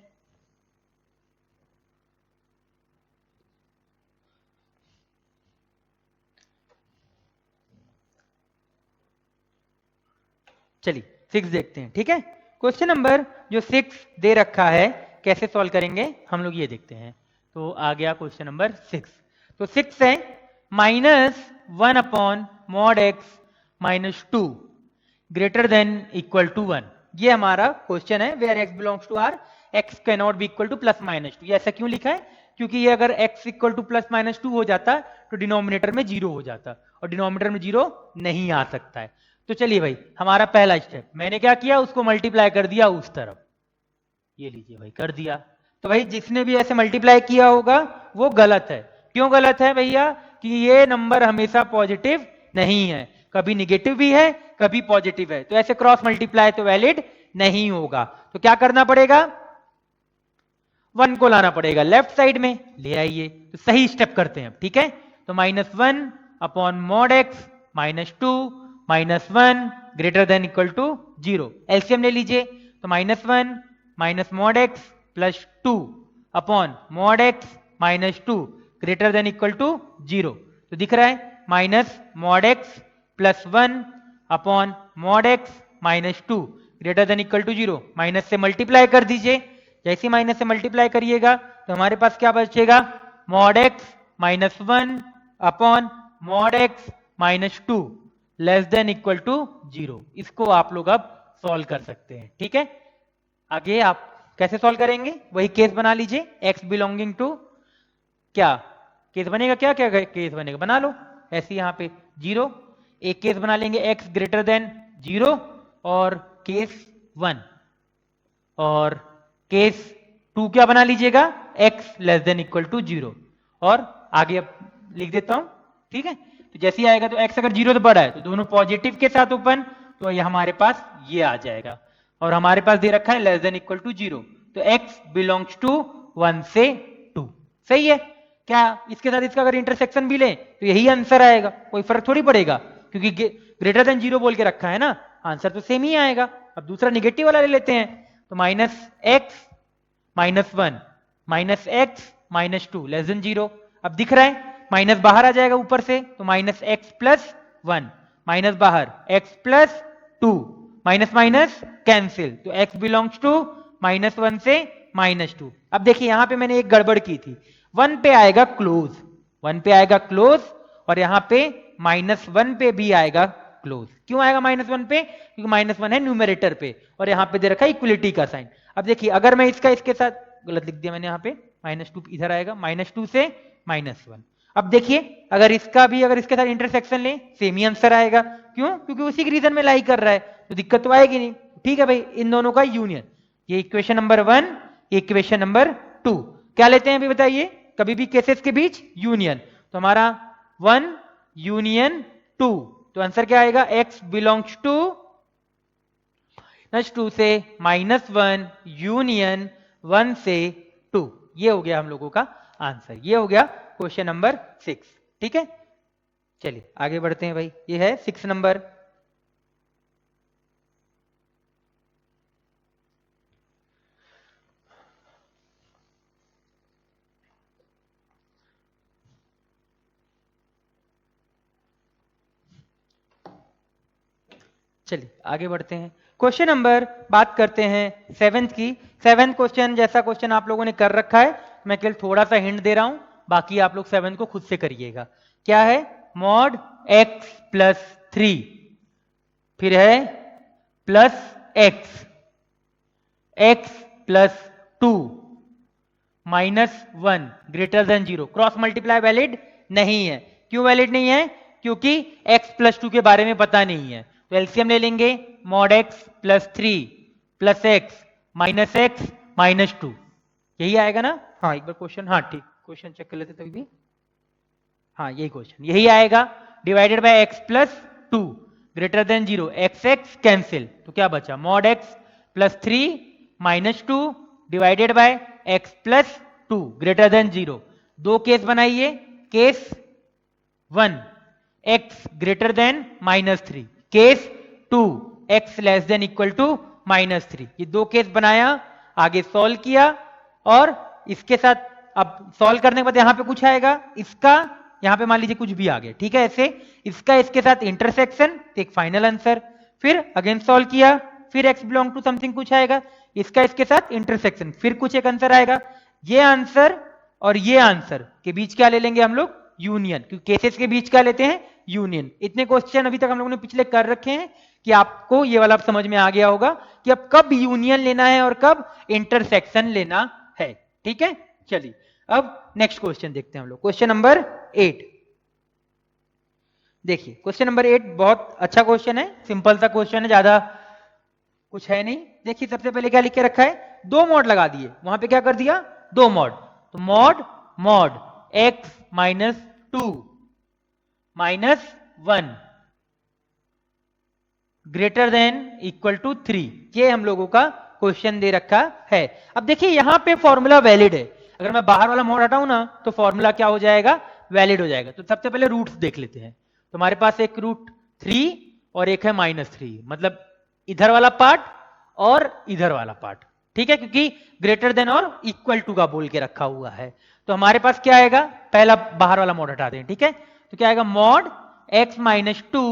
Speaker 1: चलिए 6 देखते हैं। ठीक है, क्वेश्चन नंबर जो 6 दे रखा है, कैसे सॉल्व करेंगे हम लोग ये देखते हैं। तो आ गया क्वेश्चन नंबर 6, तो 6 है -1 upon mod x minus 2 greater than equal to 1, ये हमारा क्वेश्चन है, where x belongs to R, x can not be equal to plus minus 2। ये ऐसा क्यों लिखा है, क्योंकि ये अगर x equal to plus minus 2 हो जाता तो डिनोमिनेटर में 0 हो जाता, और डिनोमिनेटर में 0 नहीं आ सकता है। तो चलिए भाई, हमारा पहला स्टेप, मैंने क्या किया, उसको मल्टीप्लाई कर दिया उस तरफ, ये लीजिए भाई कर दिया। तो भाई जिसने भी ऐसे मल्टीप्लाई किया होगा वो गलत है। क्यों गलत है भैया, कि ये नंबर हमेशा पॉजिटिव नहीं है, कभी निगेटिव भी है कभी पॉजिटिव है, तो ऐसे क्रॉस मल्टीप्लाई तो वैलिड नहीं होगा। तो क्या करना पड़ेगा, 1 को लाना पड़ेगा लेफ्ट साइड में, ले आइए, तो सही स्टेप करते हैं अब। ठीक है, तो -1 upon mod x minus 2 -1 greater than equal to 0, LCM ले लीजिए, तो -1 minus mod x plus 2 upon mod x minus 2 greater than equal to 0, तो दिख रहा है minus mod x plus 1 upon mod x minus 2 greater than equal to 0, minus से multiply कर दीजिए, जैसे माइनस से मल्टीप्लाई करिएगा तो हमारे पास क्या बचेगा, mod x minus 1 upon mod x minus 2 less than equal to 0। इसको आप लोग अब सॉल्व कर सकते हैं। ठीक है, आगे आप कैसे सॉल्व करेंगे, वही केस बना लीजिए, x बिलोंगिंग टू, क्या केस बनेगा, क्या क्या केस बनेगा बना लो, ऐसे यहाँ पे 0, एक केस बना लेंगे x ग्रेटर देन 0, और केस 1, और केस 2 क्या बना लीजिएगा, x less than equal to 0, और आगे अब लिख देता हूं। ठीक है, तो जैसे ही आएगा, तो x अगर 0 से बड़ा है तो दोनों पॉजिटिव के साथ ओपन, तो ये हमारे पास ये आ जाएगा, और हमारे पास दे रखा है लेस देन इक्वल टू 0, तो x बिलोंग्स टू 1 से 2। सही है, क्या इसके साथ इसका अगर इंटरसेक्शन भी ले तो यही आंसर आएगा, कोई फर्क थोड़ी पड़ेगा, क्योंकि ग्रेटर देन 0 बोल के रखा है ना, आंसर तो सेम ही आएगा। अब दूसरा निगेटिव वाला ले लेते हैं, तो -x -1 -x -2 लेस देन 0, अब दिख रहा है माइनस बाहर आ जाएगा ऊपर से, तो -x प्लस 1 माइनस बाहर x plus 2, minus minus cancel, तो x बिलोंग्स टू -1 से -2। अब देखिए यहां पे मैंने एक गड़बड़ की थी, 1 पे आएगा क्लोज, 1 पे आएगा क्लोज, और यहां पे -1 पे भी आएगा क्लोज। क्यों आएगा -1 पे? क्योंकि -1 है न्यूमरेटर पे और यहां पे दे रखा है इक्वलिटी का साइन। अब देखिए अगर मैं इसका इसके साथ, गलत लिख दिया मैंने यहाँ पे, -2 इधर आएगा, -2 से -1। अब देखिए अगर इसका भी अगर इसके साथ इंटरसेक्शन ले सेम ही आंसर आएगा। क्यों? क्योंकि उसी के रीजन में लाई कर रहा है, तो दिक्कत तो आएगी नहीं। ठीक है भाई, इन दोनों का यूनियन, ये इक्वेशन नंबर 1, इक्वेशन नंबर 2। क्या लेते हैं अभी बताइए? कभी भी केसेस के बीच यूनियन, तो हमारा 1 यूनियन 2, तो आंसर क्या आएगा? x बिलोंग्स टू -2 से -1 यूनियन 1 से 2। ये हो गया हम लोगों का आंसर, ये हो गया क्वेश्चन नंबर 6। ठीक है, चलिए आगे बढ़ते हैं भाई, ये है 6 नंबर। चलिए आगे बढ़ते हैं, क्वेश्चन नंबर बात करते हैं 7th की। 7th क्वेश्चन जैसा क्वेश्चन आप लोगों ने कर रखा है, मैं केवल थोड़ा सा हिंट दे रहा हूं, बाकी आप लोग 7th को खुद से करिएगा। क्या है? मॉड x प्लस 3, फिर है plus x plus 2 -1 greater than 0। Cross multiply valid नहीं है। क्यों वैलिड नहीं है? क्योंकि x प्लस 2 के बारे में पता नहीं है। तो एलसीएम ले लेंगे, mod x plus 3 plus x minus x minus 2, यही आएगा ना? हाँ एक बार क्वेश्चन, हाँ ठीक, क्वेश्चन चेक कर लेते तभी भी। हाँ यही क्वेश्चन, यही आएगा। Divided by x plus 2 greater than 0, x cancel, तो क्या बचा? Mod x plus 3 minus 2 divided by x plus 2 greater than 0। दो केस बनाइए, case 1 x greater than -3, case 2 x less than equal to -3। ये दो केस बनाया, आगे सॉल्व किया, और इसके साथ अब सॉल्व करने के बाद यहां पे कुछ आएगा, इसका यहां पे मान लीजिए कुछ भी आ गया, ठीक है, ऐसे इसका इसके साथ इंटरसेक्शन, तो एक फाइनल आंसर। फिर अगेन सॉल्व किया, फिर x बिलोंग टू समथिंग कुछ आएगा, इसका इसके साथ इंटरसेक्शन, फिर कुछ एक आंसर आएगा। ये आंसर और ये आंसर के बीच क्या ले लेंगे हम लोग? यूनियन। क्योंकि केसेस के बीच क्या लेते हैं? यूनियन। इतने क्वेश्चन अभी तक हम लोगों ने पिछले कर रखे हैं कि आपको ये वाला समझ में आ गया होगा कि अब कब यूनियन लेना है और कब इंटरसेक्शन लेना है। ठीक है, चलिए अब नेक्स्ट क्वेश्चन देखते हैं हम लोग, क्वेश्चन नंबर 8। देखिए क्वेश्चन नंबर 8 बहुत अच्छा क्वेश्चन है, सिंपल सा क्वेश्चन है, ज्यादा कुछ है नहीं। देखिए सबसे पहले क्या लिख के रखा है? दो मॉड लगा दिए, वहां पे क्या कर दिया? दो मॉड। तो mod x minus 2 -1 greater than equal to 3, ये हम लोगों का क्वेश्चन दे रखा है। अब देखिए यहां पे फॉर्मूला वैलिड है, अगर मैं बाहर वाला मॉड हटाऊं ना तो फॉर्मूला क्या हो जाएगा? वैलिड हो जाएगा। तो सबसे पहले रूट्स देख लेते हैं। तो हमारे पास एक √3 और एक है -3, मतलब इधर वाला पार्ट और इधर वाला पार्ट, ठीक है, क्योंकि ग्रेटर देन और इक्वल टू का बोल के रखा हुआ है। तो हमारे पास क्या आएगा? पहला बाहर वाला मॉड हटा दें, ठीक है, तो क्या आएगा? Mod x minus 2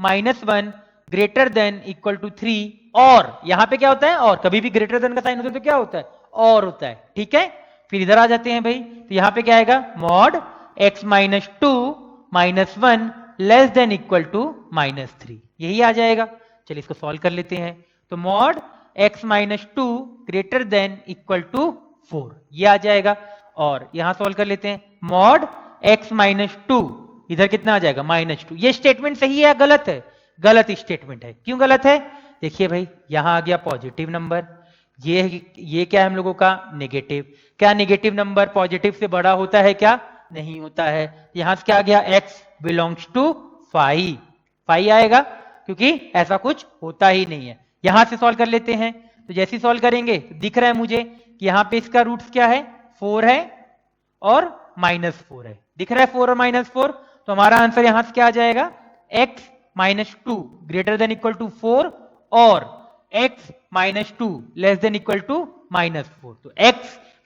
Speaker 1: -1 greater than equal to 3, और यहां पे क्या होता है? और कभी भी ग्रेटर देन का साइन होता है तो क्या होता है? और होता है, ठीक है। फिर इधर आ जाते हैं भाई, तो यहां पे क्या आएगा? Mod x minus 2 -1 less than equal to -3, यही आ जाएगा। चलिए इसको सॉल्व कर लेते हैं। तो mod x minus 2 greater than equal to 4, ये आ जाएगा। और यहां सॉल्व कर लेते हैं, मॉड x माइनस 2, इधर कितना आ जाएगा? -2। ये स्टेटमेंट सही है या गलत है? गलत स्टेटमेंट है। क्यों गलत है? देखिए भाई यहां आ गया पॉजिटिव नंबर, ये क्या है हम लोगों का? नेगेटिव। क्या नेगेटिव नंबर पॉजिटिव से बड़ा होता है क्या? नहीं होता है। यहां से क्या आ गया? x बिलोंग्स टू 5 आएगा, क्योंकि ऐसा कुछ होता ही नहीं है। यहां से सॉल्व कर लेते हैं, तो जैसे ही सॉल्व करेंगे दिख रहा है मुझे कि यहां पे इसका रूट्स क्या है? 4 है और -4 है, दिख रहा है 4 और -4। तो हमारा आंसर यहां से क्या आ जाएगा? x minus 2 greater than equal to 4 और x minus 2 less than equal to -4। तो x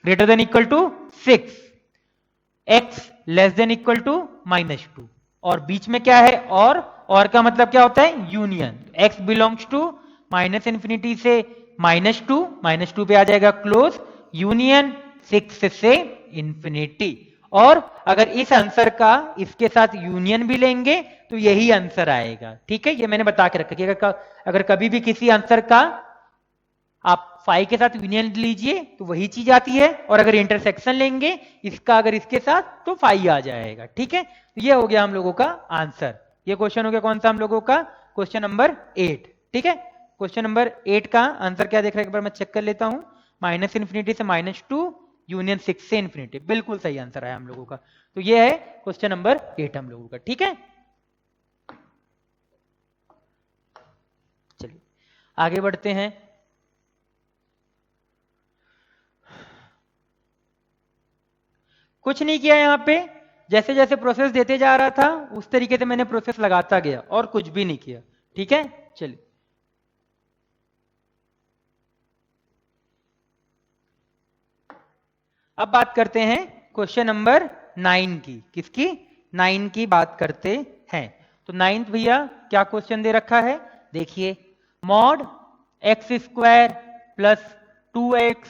Speaker 1: greater than equal to 6, x less than equal to -2, और बीच में क्या है? और का मतलब क्या होता है? यूनियन। x बिलोंग्स टू -∞ से -2 पे आ जाएगा क्लोज, यूनियन 6 से इंफिनिटी, और अगर इस आंसर का इसके साथ यूनियन भी लेंगे तो यही आंसर आएगा। ठीक है, ये मैंने बता के रखा कि अगर कभी भी किसी आंसर का आप फाई के साथ यूनियन लीजिए तो वही चीज आती है, और अगर इंटरसेक्शन लेंगे इसका अगर इसके साथ तो फाई आ जाएगा। ठीक है, तो ये हो गया हम लोगों का आंसर। ये क्वेश्चन हो गया कौन सा हम लोगों का, क्वेश्चन नंबर 8। ठीक है, क्वेश्चन नंबर 8 का आंसर क्या देख रहे हैं एक बार मैं चेक कर लेता हूं। -∞ से -2 यूनियन 6 से इन्फिनिटी, बिल्कुल सही आंसर आया हम लोगों का। तो ये है क्वेश्चन नंबर 8 हम लोगों का। ठीक है, चलिए आगे बढ़ते हैं। कुछ नहीं किया यहाँ पे, जैसे जैसे प्रोसेस देते जा रहा था उस तरीके से मैंने प्रोसेस लगाता गया और कुछ भी नहीं किया। ठीक है, चलिए अब बात करते हैं क्वेश्चन नंबर 9 की। किसकी? 9 की बात करते हैं। तो 9th भैया क्या क्वेश्चन दे रखा है, देखिए। Mod x² plus 2x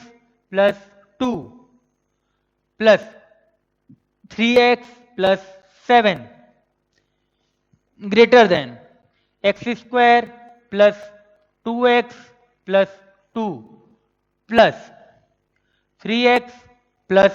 Speaker 1: plus 2 plus 3x plus 7 greater than x² plus 2x plus 2 plus 3x plus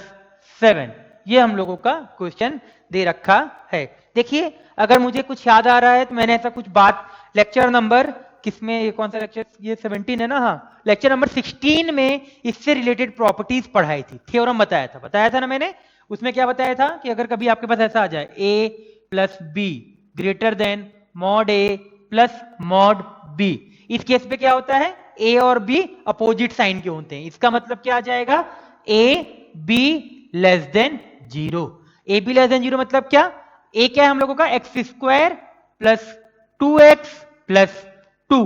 Speaker 1: 7, ये हम लोगों का क्वेश्चन दे रखा है। देखिए अगर मुझे कुछ याद आ रहा है तो मैंने ऐसा कुछ बात लेक्चर नंबर किसमें, ये कौन सा लेक्चर, ये 17 है ना, हाँ लेक्चर नंबर 16 में इससे रिलेटेड प्रॉपर्टीज पढ़ाई थी, थ्योरम बताया था ना मैंने। उसमें क्या बताया था कि अगर कभी आपके पास ऐसा आ जाए a plus be greater than mod a plus mod b, इस केस पे क्या होता है, a और b अपोजिट साइन के होते हैं। इसका मतलब क्या आ जाएगा, a b less than 0। A be less than 0 मतलब क्या, a क्या है हम लोगों का, x² प्लस 2x प्लस 2,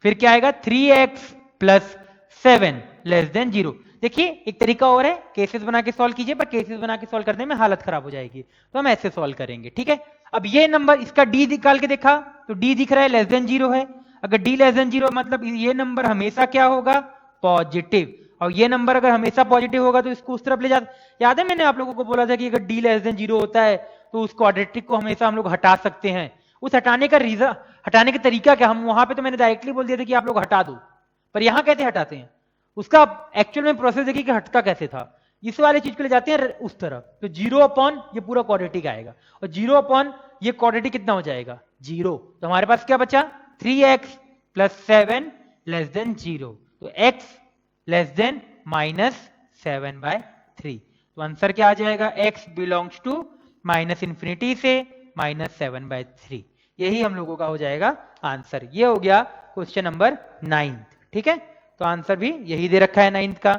Speaker 1: फिर क्या आएगा 3x प्लस 7 लेस देन 0। देखिए एक तरीका और है, केसेस बना के सॉल्व कीजिए, पर केसेस बना के सॉल्व करने में हालत खराब हो जाएगी, तो हम ऐसे सॉल्व करेंगे। ठीक है, अब ये नंबर इसका d निकाल के देखा तो d दिख रहा है लेस देन 0 है। अगर d लेस देन 0 मतलब ये नंबर हमेशा क्या होगा, पॉजिटिव, और ये नंबर अगर हमेशा पॉजिटिव होगा तो इसको उस तरफ ले जाता। याद है मैंने आप लोगों को बोला था कि अगर d लेस देन 0 होता है तो उस क्वाड्रेटिक को हमेशा हम लोग हटा सकते हैं। उस हटाने का रीजन, हटाने का तरीका क्या, हम वहां पे तो मैंने डायरेक्टली बोल दिया था कि आप लोग हटा दो, पर यहां कैसे हटाते हैं उसका एक्चुअल में प्रोसेस देखिए कि हटता कैसे था। इस वाले चीज के लिए जाते हैं उस तरफ, तो 0 अपॉन ये पूरा क्वाड्रेटिक आएगा, और 0 अपॉन ये क्वाड्रेटिक कितना हो जाएगा, 0। तो हमारे पास क्या बचा, 3x प्लस 7 लेस देन 0, तो x लेस देन -7/3। तो आंसर क्या आ जाएगा, x बिलोंग्स टू -∞ से -7/3, यही हम लोगों का हो जाएगा आंसर। ये हो गया क्वेश्चन नंबर 9। ठीक है, तो आंसर भी यही दे रखा है 9th का।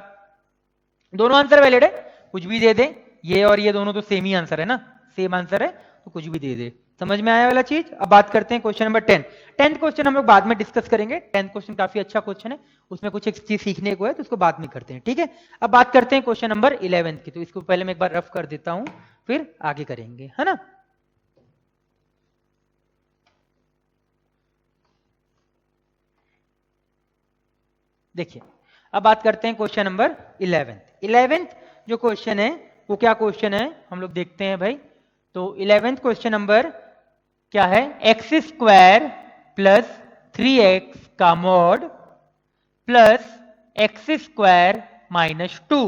Speaker 1: दोनों आंसर वैलिड है, कुछ भी दे दे, ये और ये दोनों तो सेम ही आंसर है ना, सेम आंसर है तो कुछ भी दे दे। समझ में आया वाला चीज। अब बात करते हैं क्वेश्चन नंबर 10। 10th क्वेश्चन हम लोग बाद में डिस्कस करेंगे, 10th क्वेश्चन काफी अच्छा क्वेश्चन है, उसमें कुछ एक चीज सीखने को है तो उसको बाद में करते हैं। ठीक है, अब बात करते हैं क्वेश्चन नंबर 11 की, तो इसको पहले मैं एक बार रफ कर देता हूं फिर आगे करेंगे, है ना। देखिए अब बात करते हैं क्वेश्चन नंबर 11। 11th जो क्वेश्चन है वो क्या क्वेश्चन है हम लोग देखते हैं भाई। तो 11th क्वेश्चन नंबर क्या है, x² प्लस 3x का mod plus x² minus 2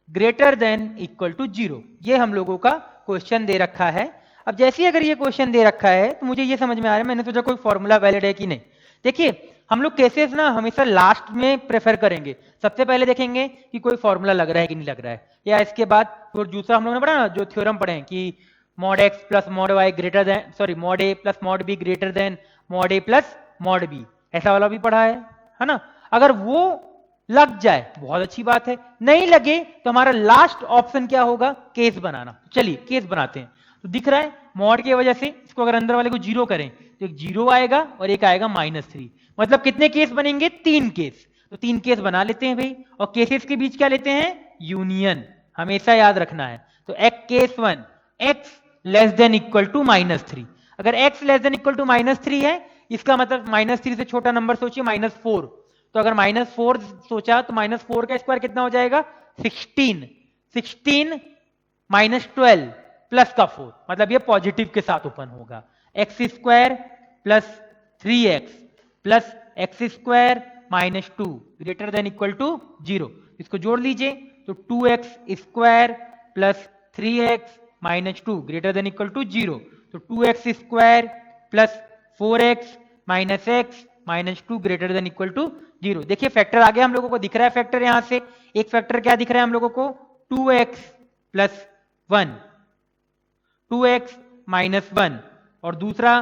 Speaker 1: greater than equal to 0, ये हम लोगों का क्वेश्चन दे रखा है। अब जैसे ही अगर ये क्वेश्चन दे रखा है तो मुझे ये समझ में आ रहा है, मैंने सोचा कोई फॉर्मूला वैलिड है कि नहीं। देखिए हम लोग केसेस ना हमेशा लास्ट में प्रेफर करेंगे, सबसे पहले देखेंगे कि कोई फॉर्मूला लग रहा है कि नहीं लग रहा है, या इसके बाद फिर दूसरा हम लोगों ने पढ़ा ना जो थ्योरम पढ़े हैं कि mod x plus mod Y greater than, sorry mod a plus mod b greater than mod a plus mod b, ऐसा वाला भी पढ़ा है ना। अगर वो लग जाए बहुत अच्छी बात है, नहीं लगे तो हमारा लास्ट ऑप्शन क्या होगा, केस बनाना। चलिए केस बनाते हैं। तो दिख रहा है मॉड की वजह से इसको अगर अंदर वाले को 0 करें तो एक 0 आएगा और एक आएगा -3, मतलब कितने केस बनेंगे, 3 केस। तो 3 केस बना लेते हैं भाई, और केसेस के बीच क्या लेते हैं, यूनियन, हमेशा याद रखना है। तो case 1 x less than equal to -3, अगर x less than equal to -3 है इसका मतलब -3 से छोटा नंबर सोचिए -4, तो अगर -4 सोचा तो -4 का स्क्वायर कितना हो जाएगा, 16। 16 -12 प्लस का 4, मतलब ये पॉजिटिव के साथ ओपन होगा। X square plus 3x plus x square minus 2 greater than equal to 0। इसको जोड़ लीजिए तो 2x square plus 3x minus 2 greater than equal to 0। तो 2x square plus 4x minus x minus 2 greater than equal to 0। देखिए factor आगे हम लोगों को दिख रहा है, फैक्टर यहां से एक फैक्टर क्या दिख रहा है हम लोगों को, 2x प्लस 1, 2x माइनस 1 और दूसरा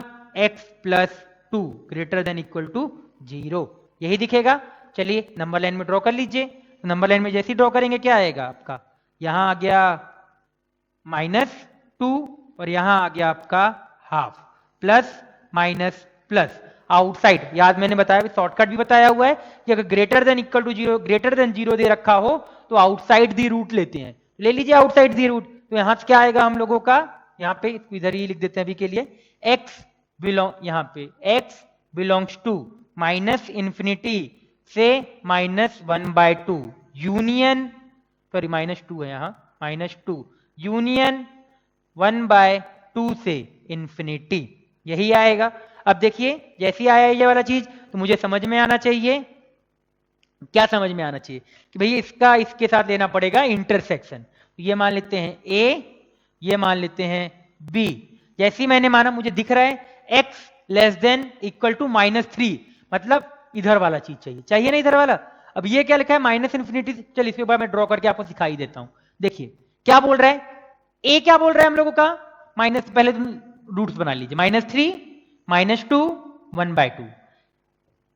Speaker 1: x plus 2 greater than equal to 0, यही दिखेगा। चलिए नंबर लाइन में ड्रॉ कर लीजिए। नंबर लाइन में जैसे ही ड्रॉ करेंगे क्या आएगा आपका, यहां आ गया -2 और यहां आ गया आपका half, plus minus plus outside. याद मैंने बताया, शॉर्टकट भी बताया हुआ है कि अगर greater than equal to 0, greater than 0 दे रखा हो तो आउटसाइड दी रूट लेते हैं। ले लीजिए आउटसाइड दी रूट, तो यहां से क्या आएगा हम लोगों का, यहाँ पे इधर ही लिख देते हैं अभी के लिए, x बिलोंग, यहाँ पे x belongs to minus infinity से -1/2 यूनियन, सॉरी -2 है यहाँ, -2 यूनियन 1/2 से इंफिनिटी, यही आएगा। अब देखिए जैसे ही आया ये वाला चीज तो मुझे समझ में आना चाहिए, क्या समझ में आना चाहिए कि भैया इसका इसके साथ लेना पड़ेगा इंटरसेक्शन। ये मान लेते हैं a, ये मान लेते हैं b। जैसे ही मैंने माना मुझे दिख रहा है x less than equal to -3, मतलब इधर वाला चीज चाहिए, चाहिए ना इधर वाला। अब ये क्या लिखा है माइनस इन्फिनिटी, चलिए इसके बाद मैं ड्रॉ करके आपको सिखाई देता हूं। देखिए क्या बोल रहा है, a क्या बोल रहा है हम लोगों का, माइनस, पहले तुम रूट्स बना लीजिए, -3 -2 1/2,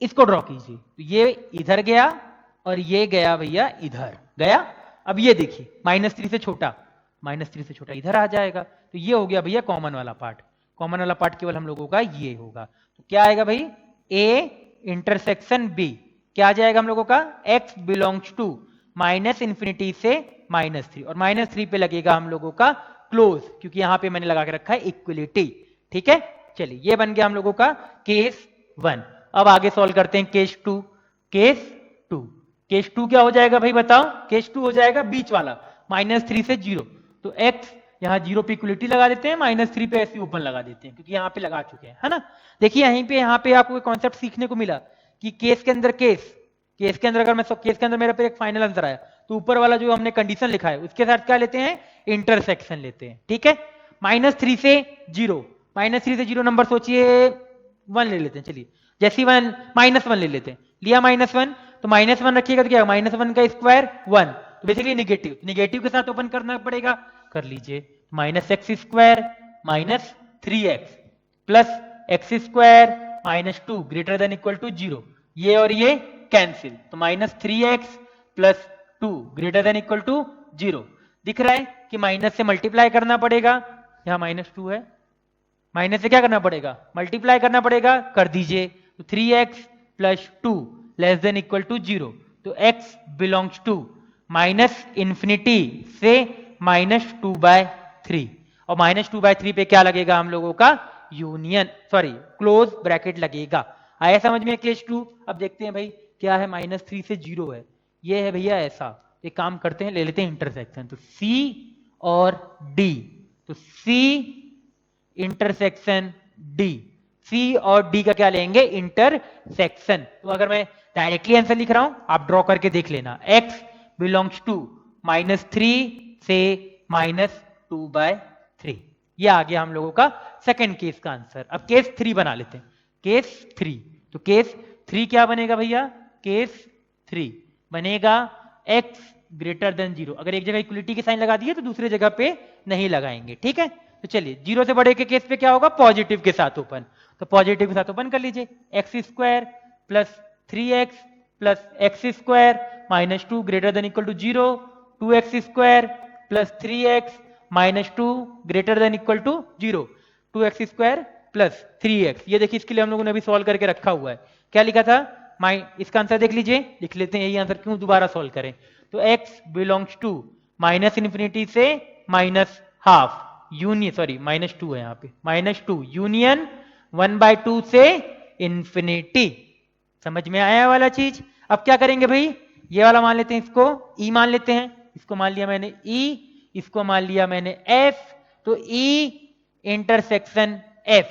Speaker 1: इसको ड्रॉ कीजिए। तो ये इधर गया और ये गया भैया इधर गया। अब ये देखिए -3 से छोटा, -3 से छोटा इधर आ जाएगा, तो ये हो गया भैया कॉमन वाला पार्ट। कॉमन वाला पार्ट केवल हम लोगों का ये होगा, तो क्या आएगा भाई, a इंटरसेक्शन b, क्या आ जाएगा हम लोगों का, x बिलोंग्स टू -इंफिनिटी से -3 और -3 पे लगेगा हम लोगों का क्लोज, क्योंकि यहां पे मैंने लगा के रखा है इक्वलिटी। ठीक है, चलिए ये बन गया हम लोगों का केस 1। अब आगे सॉल्व करते हैं केस 2। केस 2, केस 2 क्या हो जाएगा भाई बताओ, केस 2 हो जाएगा बीच वाला -3 से 0। तो x यहाँ 0 पे इक्वलिटी लगा देते हैं, -3 पे ऐसे ओपन लगा देते हैं क्योंकि यहाँ पे लगा चुके हैं, है ना। देखिए यहाँ पे आपको कॉन्सेप्ट सीखने को मिला कि केस के अंदर केस के अंदर अगर मैं केस के अंदर मेरे पे एक फाइनल आंसर आया तो ऊपर वाला जो हमने कंडीशन लिखा है उसके साथ क्या लेते हैं, इंटरसेक्शन लेते हैं। ठीक है, -3 से 0, -3 से 0 नंबर सोचिए 1 ले लेते हैं। चलिए जैसे 1 -1 ले लेते हैं, लिया -1, तो -1 रखिएगा तो क्या, -1 का स्क्वायर 1, तो बेसिकली निगेटिव, निगेटिव के साथ ओपन करना पड़ेगा, कर लीजिए। -x square -3x plus x square -2 greater than equal to 0, ये और ये कैंसिल, तो -3x plus 2 greater than equal to 0। दिख रहा है कि माइनस से मल्टीप्लाई करना पड़ेगा, यहां -2 है, माइनस से क्या करना पड़ेगा, मल्टीप्लाई करना पड़ेगा, कर दीजिए। तो 3x plus 2 less than equal to 0, तो x बिलोंग्स टू -इंफिनिटी से -2/3 और -2/3 पे क्या लगेगा हम लोगों का, यूनियन, सॉरी क्लोज ब्रैकेट लगेगा। आया समझ में केस 2। अब देखते हैं भाई क्या है, -3 से 0 है, ये है भैया ऐसा, एक काम करते हैं ले लेते हैं इंटरसेक्शन, तो C और D, तो C इंटरसेक्शन D, C और D का क्या लेंगे, इंटरसेक्शन। तो अगर मैं डायरेक्टली आंसर लिख रहा हूं आप ड्रॉ करके देख लेना, x बिलोंग्स टू -3 से -2/3, ये आ गया हम लोगों का सेकंड केस का आंसर। अब केस 3 बना लेते हैं, केस 3, तो केस 3 क्या बनेगा भैया, केस 3 बनेगा x ग्रेटर देन 0। अगर एक जगह इक्वलिटी के साइन लगा दिए तो दूसरी जगह पे नहीं लगाएंगे। ठीक है, तो चलिए 0 से बड़े के केस पे क्या होगा, पॉजिटिव के साथ ओपन, तो पॉजिटिव के साथ ओपन कर लीजिए, x square plus 3x plus x square -2 greater than equal to 0, 2x square plus 3x -2 greater than equal to 0, 2x square plus 3x। ये देखिए इसके लिए हम लोगों ने अभी सॉल्व करके रखा हुआ है, क्या लिखा था, इसका आंसर देख लीजिए, लिख लेते हैं यही आंसर, क्यों दोबारा सॉल्व करें। तो x बिलोंग्स टू -इंफिनिटी से -हाफ यूनियन, सॉरी -2 है यहाँ पे, -2 यूनियन 1/2 से इंफिनिटी। समझ में आया वाला चीज। अब क्या करेंगे भाई, ये वाला मान लेते हैं, इसको E मान लेते हैं, इसको मान लिया मैंने E, इसको मान लिया मैंने F, तो E इंटरसेक्शन F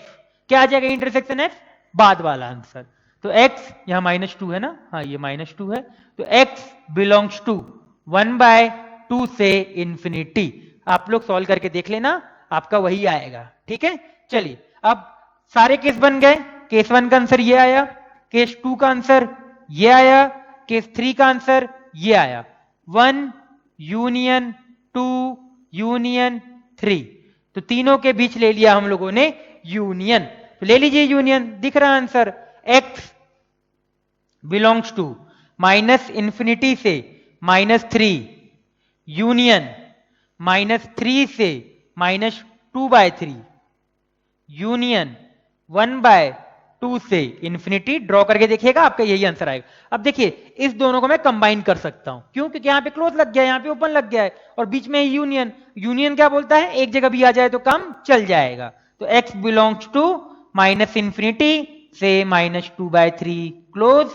Speaker 1: क्या आ जाएगा? इंटरसेक्शन F बाद वाला आंसर। तो x यहां -2 है ना, हाँ ये -2 है, तो x बिलोंग्स टू 1/2 से इंफिनिटी। आप लोग सॉल्व करके देख लेना, आपका वही आएगा। ठीक है, चलिए अब सारे केस बन गए। केस 1 का आंसर ये आया, केस 2 का आंसर ये आया, केस 3 का आंसर ये आया। 1 यूनियन 2 यूनियन 3, तो तीनों के बीच ले लिया हम लोगों ने यूनियन। तो ले लीजिए यूनियन, दिख रहा answer x belongs to -infinity से -3 यूनियन -3 से -2/3 यूनियन 1/2 से इंफिनिटी। ड्रॉ करके देखिएगा, आपका यही आंसर आएगा। अब देखिए इस दोनों को मैं कंबाइन कर सकता हूं, क्यों? क्योंकि यहाँ पे क्लोज लग गया है, यहाँ पे ओपन लग गया है, और बीच में यूनियन। यूनियन क्या बोलता है? एक जगह भी आ जाए तो काम चल जाएगा। तो x बिलोंग्स टू -इंफिनिटी से -2/3 क्लोज,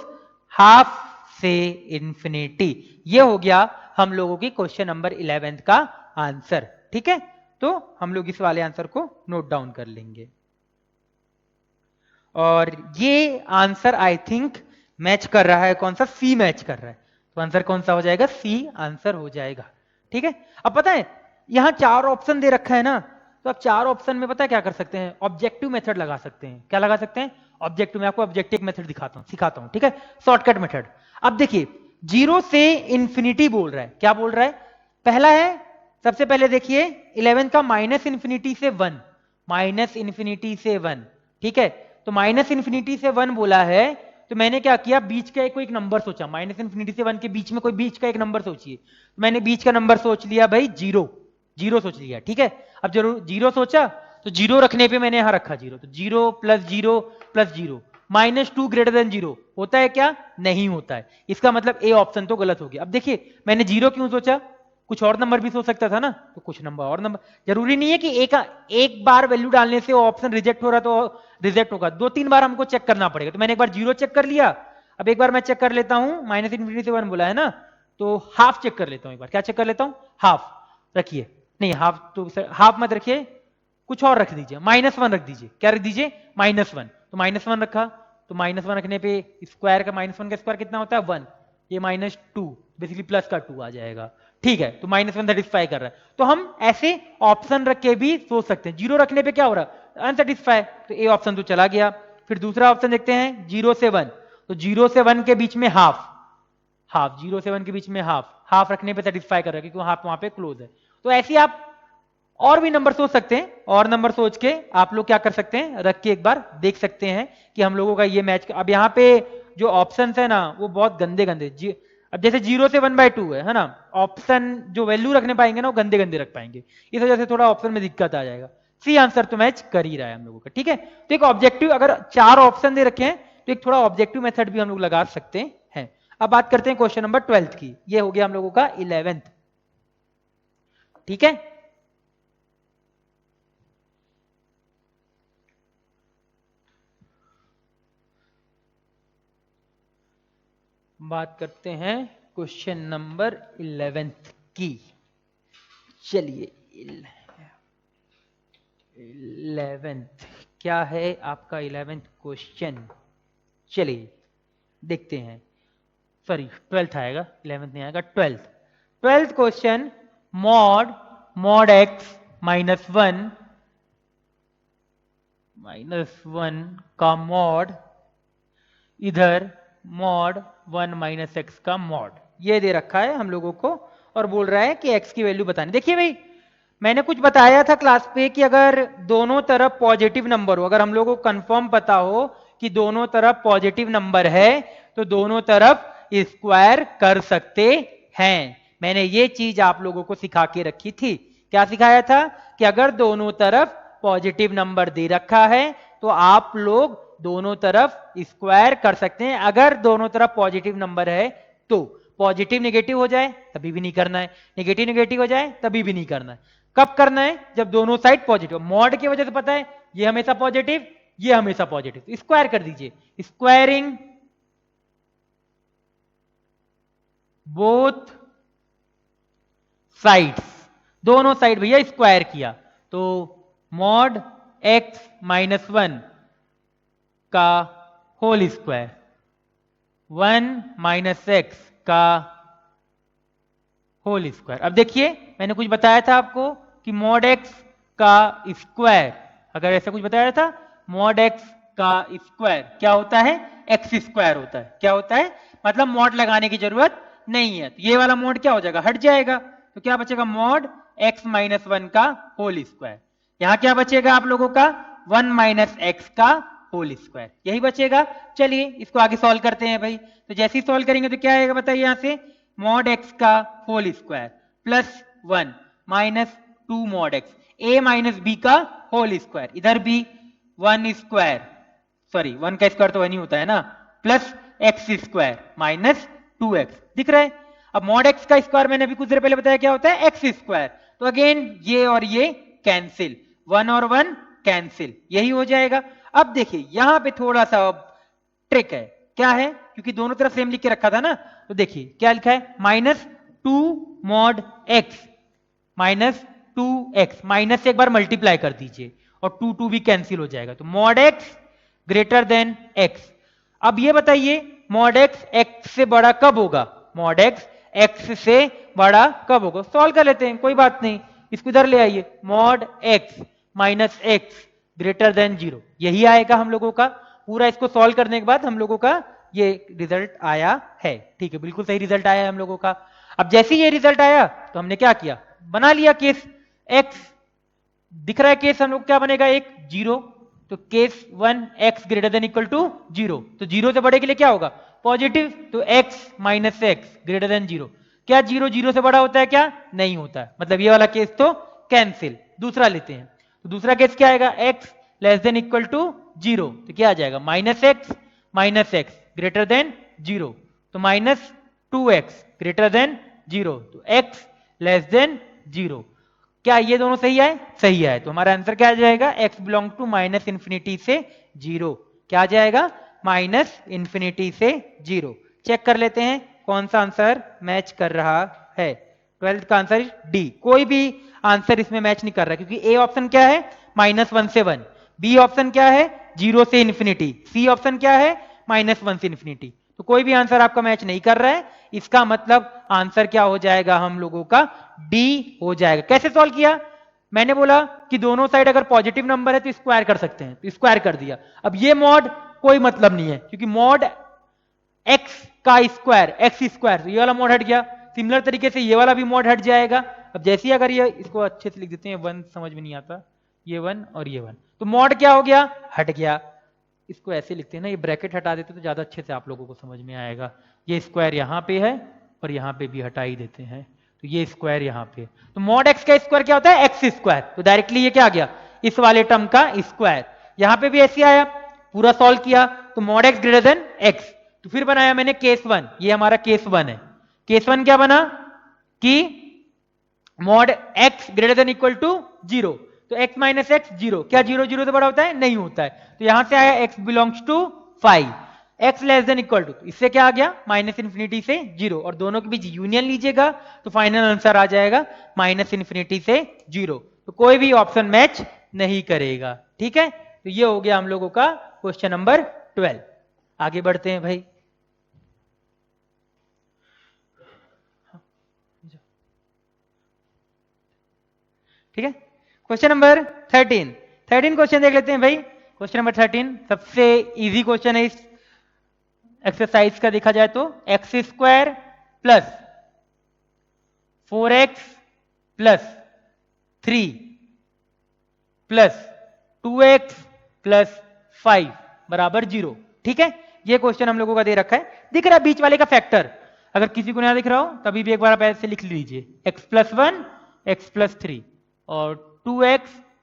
Speaker 1: हाफ से इंफिनिटी। ये हो गया हम लोगों की क्वेश्चन नंबर 11 का आंसर। ठीक है, तो हम लोग इस वाले आंसर को नोट डाउन कर लेंगे। और ये आंसर आई थिंक मैच कर रहा है, कौन सा? सी मैच कर रहा है। तो आंसर कौन सा हो जाएगा? सी आंसर हो जाएगा। ठीक है, अब पता है यहां 4 ऑप्शन दे रखा है ना, तो आप 4 ऑप्शन में पता है क्या कर सकते हैं? ऑब्जेक्टिव मेथड लगा सकते हैं। क्या लगा सकते हैं? ऑब्जेक्टिव। मैं आपको ऑब्जेक्टिव मेथड सिखाता हूं। ठीक है, शॉर्टकट मेथड। अब देखिए 0 से इंफिनिटी बोल रहा है, क्या बोल रहा है? पहला है, सबसे पहले देखिए 11 का -इंफिनिटी से 1, -इंफिनिटी से 1। ठीक है, तो -इंफिनिटी से 1 बोला है, तो मैंने क्या किया? बीच का कोई एक नंबर सोचा। -इंफिनिटी से 1 के बीच में कोई बीच का एक नंबर सोचिए। मैंने बीच का नंबर सोच लिया भाई 0, 0 सोच लिया। ठीक है, अब जरूर 0 सोचा, तो 0 रखने पे मैंने यहां रखा 0, तो 0 + 0 + 0 -2 > 0 होता है क्या? नहीं होता है। इसका मतलब ए ऑप्शन तो गलत हो गया। अब देखिए मैंने 0 क्यों सोचा? कुछ और नंबर भी सोच सकता था ना, तो कुछ नंबर और नंबर, जरूरी नहीं है कि एक बार वैल्यू डालने से वो ऑप्शन रिजेक्ट हो रहा तो रिजेक्ट होगा। 2-3 बार हमको चेक करना पड़ेगा। तो मैंने एक बार 0 चेक कर लिया, अब एक बार मैं चेक कर लेता हूं, -इंफिनिटी से 1 बोला है ना, तो हाफ चेक कर लेता हूं। एक बार क्या चेक कर लेता हूं? हाफ रखिए, नहीं हाफ तो हाफ मत रखिए, कुछ और रख दीजिए, -1 रख दीजिए। क्या रख दीजिए? -1। तो -1 रखा, तो -1 रखने पे स्क्वायर का -1 का स्क्वायर कितना होता है? 1। ये -2 बेसिकली प्लस का 2 आ जाएगा। ठीक है, तो -1 सेटिस्फाई कर रहा है। तो हम ऐसे ऑप्शन रख के भी सोच सकते हैं। 0 रखने पे क्या हो रहा है? अनसेटिस्फाई, तो ए ऑप्शन तो चला गया। फिर दूसरा ऑप्शन देखते हैं, 0 से 1, तो 0 से 1 के बीच में हाफ, 0 से 1 के बीच में हाफ रखने पे सेटिस्फाई कर रहा है, क्योंकि हाफ वहां पे क्लोज है। तो ऐसे आप और भी नंबर सोच सकते हैं, और नंबर सोच के आप लोग क्या कर सकते हैं? रख के एक बार देख सकते हैं कि हम लोगों का ये मैच। अब यहाँ पे जो ऑप्शंस है ना, वो बहुत गंदे गंदे, अब जैसे 0 से 1/2 है ना, ऑप्शन जो वैल्यू रखने पाएंगे ना, वो गंदे गंदे रख पाएंगे। इस वजह से थोड़ा ऑप्शन में दिक्कत आ जाएगा। सी आंसर तो मैच कर ही रहा है हम लोगों का। ठीक है, तो एक ऑब्जेक्टिव, अगर 4 ऑप्शन दे रखे हैं तो एक थोड़ा ऑब्जेक्टिव मेथड भी हम लोग लगा सकते हैं। अब बात करते हैं क्वेश्चन नंबर 12 की। ये हो गया हम लोगों का 11th। ठीक है, बात करते हैं क्वेश्चन नंबर 11th की। चलिए 11th क्या है आपका 11th क्वेश्चन? चलिए देखते हैं। सॉरी 12th आएगा, 11th नहीं आएगा, 12th क्वेश्चन। मॉड x -1 का मॉड, इधर मॉड 1 - x का मॉड, ये दे रखा है हम लोगों को, और बोल रहा है कि x की वैल्यू बतानी। देखिए भाई, मैंने कुछ बताया था क्लास पे कि अगर दोनों तरफ पॉजिटिव नंबर हो, अगर हम लोगों को कंफर्म पता हो कि दोनों तरफ पॉजिटिव नंबर है, तो दोनों तरफ स्क्वायर कर सकते हैं। मैंने ये चीज आप लोगों को सिखा के रखी थी। क्या सिखाया था? कि अगर दोनों तरफ पॉजिटिव नंबर दे रखा है तो आप लोग दोनों तरफ स्क्वायर कर सकते हैं। अगर दोनों तरफ पॉजिटिव नंबर है तो पॉजिटिव नेगेटिव हो जाए तभी भी नहीं करना है, नेगेटिव नेगेटिव हो जाए तभी भी नहीं करना है। कब करना है? जब दोनों साइड पॉजिटिव। मॉड की वजह से पता है ये हमेशा पॉजिटिव, ये हमेशा पॉजिटिव, स्क्वायर कर दीजिए। स्क्वायरिंग बोथ साइड्स, दोनों साइड भैया स्क्वायर किया, तो मॉड एक्स माइनस 1 का होल स्क्वायर 1 माइनस एक्स का होल स्क्वायर। अब देखिए मैंने कुछ बताया था आपको कि मॉड एक्स का स्क्वायर, अगर ऐसा कुछ बताया था, मॉड एक्स का स्क्वायर क्या होता है, एक्स स्क्वायर होता है। क्या होता है, मतलब मॉड लगाने की जरूरत नहीं है, तो ये वाला मॉड क्या हो जाएगा, हट जाएगा, तो क्या बचेगा, मॉड एक्स माइनस 1 का होल स्क्वायर। यहां क्या बचेगा आप लोगों का, 1 माइनस एक्स का होल स्क्वायर, यही बचेगा। चलिए इसको आगे सॉल्व करते हैं भाई। तो जैसे ही सॉल्व करेंगे तो क्या आएगा बताइए, यहां से मॉड एक्स का whole square plus 1 minus 2 mod x, a minus b का होल स्क्वायर, इधर भी 1 स्क्वायर, सॉरी 1 का स्क्वायर तो 1 ही होता है ना, plus x square minus 2x, दिख रहा है। अब मॉड एक्स का स्क्वायर मैंने अभी कुछ देर पहले बताया क्या होता है, एक्स स्क्वायर, तो अगेन ये और ये कैंसिल, 1 और 1 कैंसिल, यही हो जाएगा। अब देखिए यहां पे थोड़ा सा ट्रिक है, क्या है, क्योंकि दोनों तरफ सेम लिख के रखा था ना, तो देखिए क्या लिखा है, minus 2 mod x, minus 2x, minus से एक बार मल्टीप्लाई कर दीजिए और 2 भी कैंसिल हो जाएगा, तो mod x greater then x. अब ये बताइए मॉड एक्स एक्स से बड़ा कब होगा, मॉड एक्स एक्स से बड़ा कब होगा, सॉल्व कर लेते हैं, कोई बात नहीं, इसको इधर ले आइए, mod x minus x greater than 0, यही आएगा हम लोगों का। पूरा इसको सॉल्व करने के बाद हम लोगों का ये रिजल्ट आया है, ठीक है, बिल्कुल सही रिजल्ट आया है हम लोगों का। अब जैसे ही ये रिजल्ट आया तो हमने क्या किया, बना लिया केस, एक्स दिख रहा है केस, हम लोग क्या बनेगा, एक 0, तो case 1 x greater than equal to 0, तो 0 से बड़े के लिए क्या होगा, पॉजिटिव, तो x minus x greater than 0, क्या 0 0 से बड़ा होता है, क्या नहीं होता है, मतलब ये वाला केस तो कैंसिल। दूसरा लेते हैं, तो दूसरा केस क्या आएगा, x less than equal to 0, तो क्या आ जाएगा, माइनस एक्स ग्रेटर देन 0, तो माइनस 2x ग्रेटर देन 0, तो x लेस देन 0, क्या ये दोनों सही आए, सही आए, तो हमारा आंसर क्या आ जाएगा, x belong to minus infinity से 0, क्या आ जाएगा, माइनस इंफिनिटी से 0। चेक कर लेते हैं कौन सा आंसर मैच कर रहा है, 12th का आंसर डी, कोई भी आंसर इसमें मैच नहीं कर रहा, क्योंकि ए ऑप्शन क्या है, -1 से 1, बी ऑप्शन क्या है, 0 से इंफिनिटी, सी ऑप्शन क्या है, -1 से इंफिनिटी, तो कोई भी आंसर आपका मैच नहीं कर रहा है, इसका मतलब आंसर क्या हो जाएगा हम लोगों का, डी हो जाएगा। कैसे सॉल्व किया, मैंने बोला कि दोनों साइड अगर पॉजिटिव नंबर है तो स्क्वायर कर सकते हैं, तो स्क्वायर कर दिया। अब ये मॉड कोई मतलब नहीं है, क्योंकि मॉड एक्स का स्क्वायर एक्स स्क्वायर, ये वाला मॉड हट गया, सिमिलर तरीके से ये वाला भी मॉड हट जाएगा। अब जैसे ही अगर ये, इसको अच्छे से लिख देते हैं, 1 समझ में नहीं आता, ये 1 और ये 1, तो मॉड क्या हो गया, हट गया। इसको ऐसे लिखते हैं ना, ये ब्रैकेट हटा देते तो ज्यादा अच्छे से आप लोगों को समझ में आएगा, ये स्क्वायर यहाँ पे है और यहाँ पे भी हटा ही देते हैं, तो ये स्क्वायर यहाँ पे, तो मॉड एक्स का स्क्वायर क्या होता है, एक्स स्क्वायर, तो डायरेक्टली ये क्या आ गया, इस वाले टर्म का स्क्वायर। यहाँ पे भी ऐसे आया, पूरा सॉल्व किया, तो mod x greater then x, तो फिर बनाया मैंने केस 1, ये हमारा केस 1 है। केस 1 क्या बना कि mod x greater than equal to 0, तो x माइनस एक्स 0, क्या 0 0 से बड़ा होता है, नहीं होता है, तो यहां से आया x belongs to 5, x less than equal to, इससे क्या आ गया, माइनस इन्फिनिटी से 0, और दोनों के बीच यूनियन लीजिएगा तो फाइनल आंसर आ जाएगा माइनस इन्फिनिटी से 0, तो कोई भी ऑप्शन मैच नहीं करेगा, ठीक है। तो ये हो गया हम लोगों का क्वेश्चन नंबर 12। आगे बढ़ते हैं भाई, ठीक है। क्वेश्चन नंबर 13 क्वेश्चन देख लेते हैं भाई। क्वेश्चन नंबर 13 सबसे इजी क्वेश्चन है इस एक्सरसाइज का, देखा जाए तो x square plus 4x plus 3 plus 2x plus 5 बराबर 0, ठीक है। ये क्वेश्चन हम लोगों का दे रखा है, दिख रहा है बीच वाले का फैक्टर, अगर किसी को नहीं दिख रहा हो तभी भी एक बार आप ऐसे लिख लीजिए, x प्लस 1 x प्लस 3 और 2x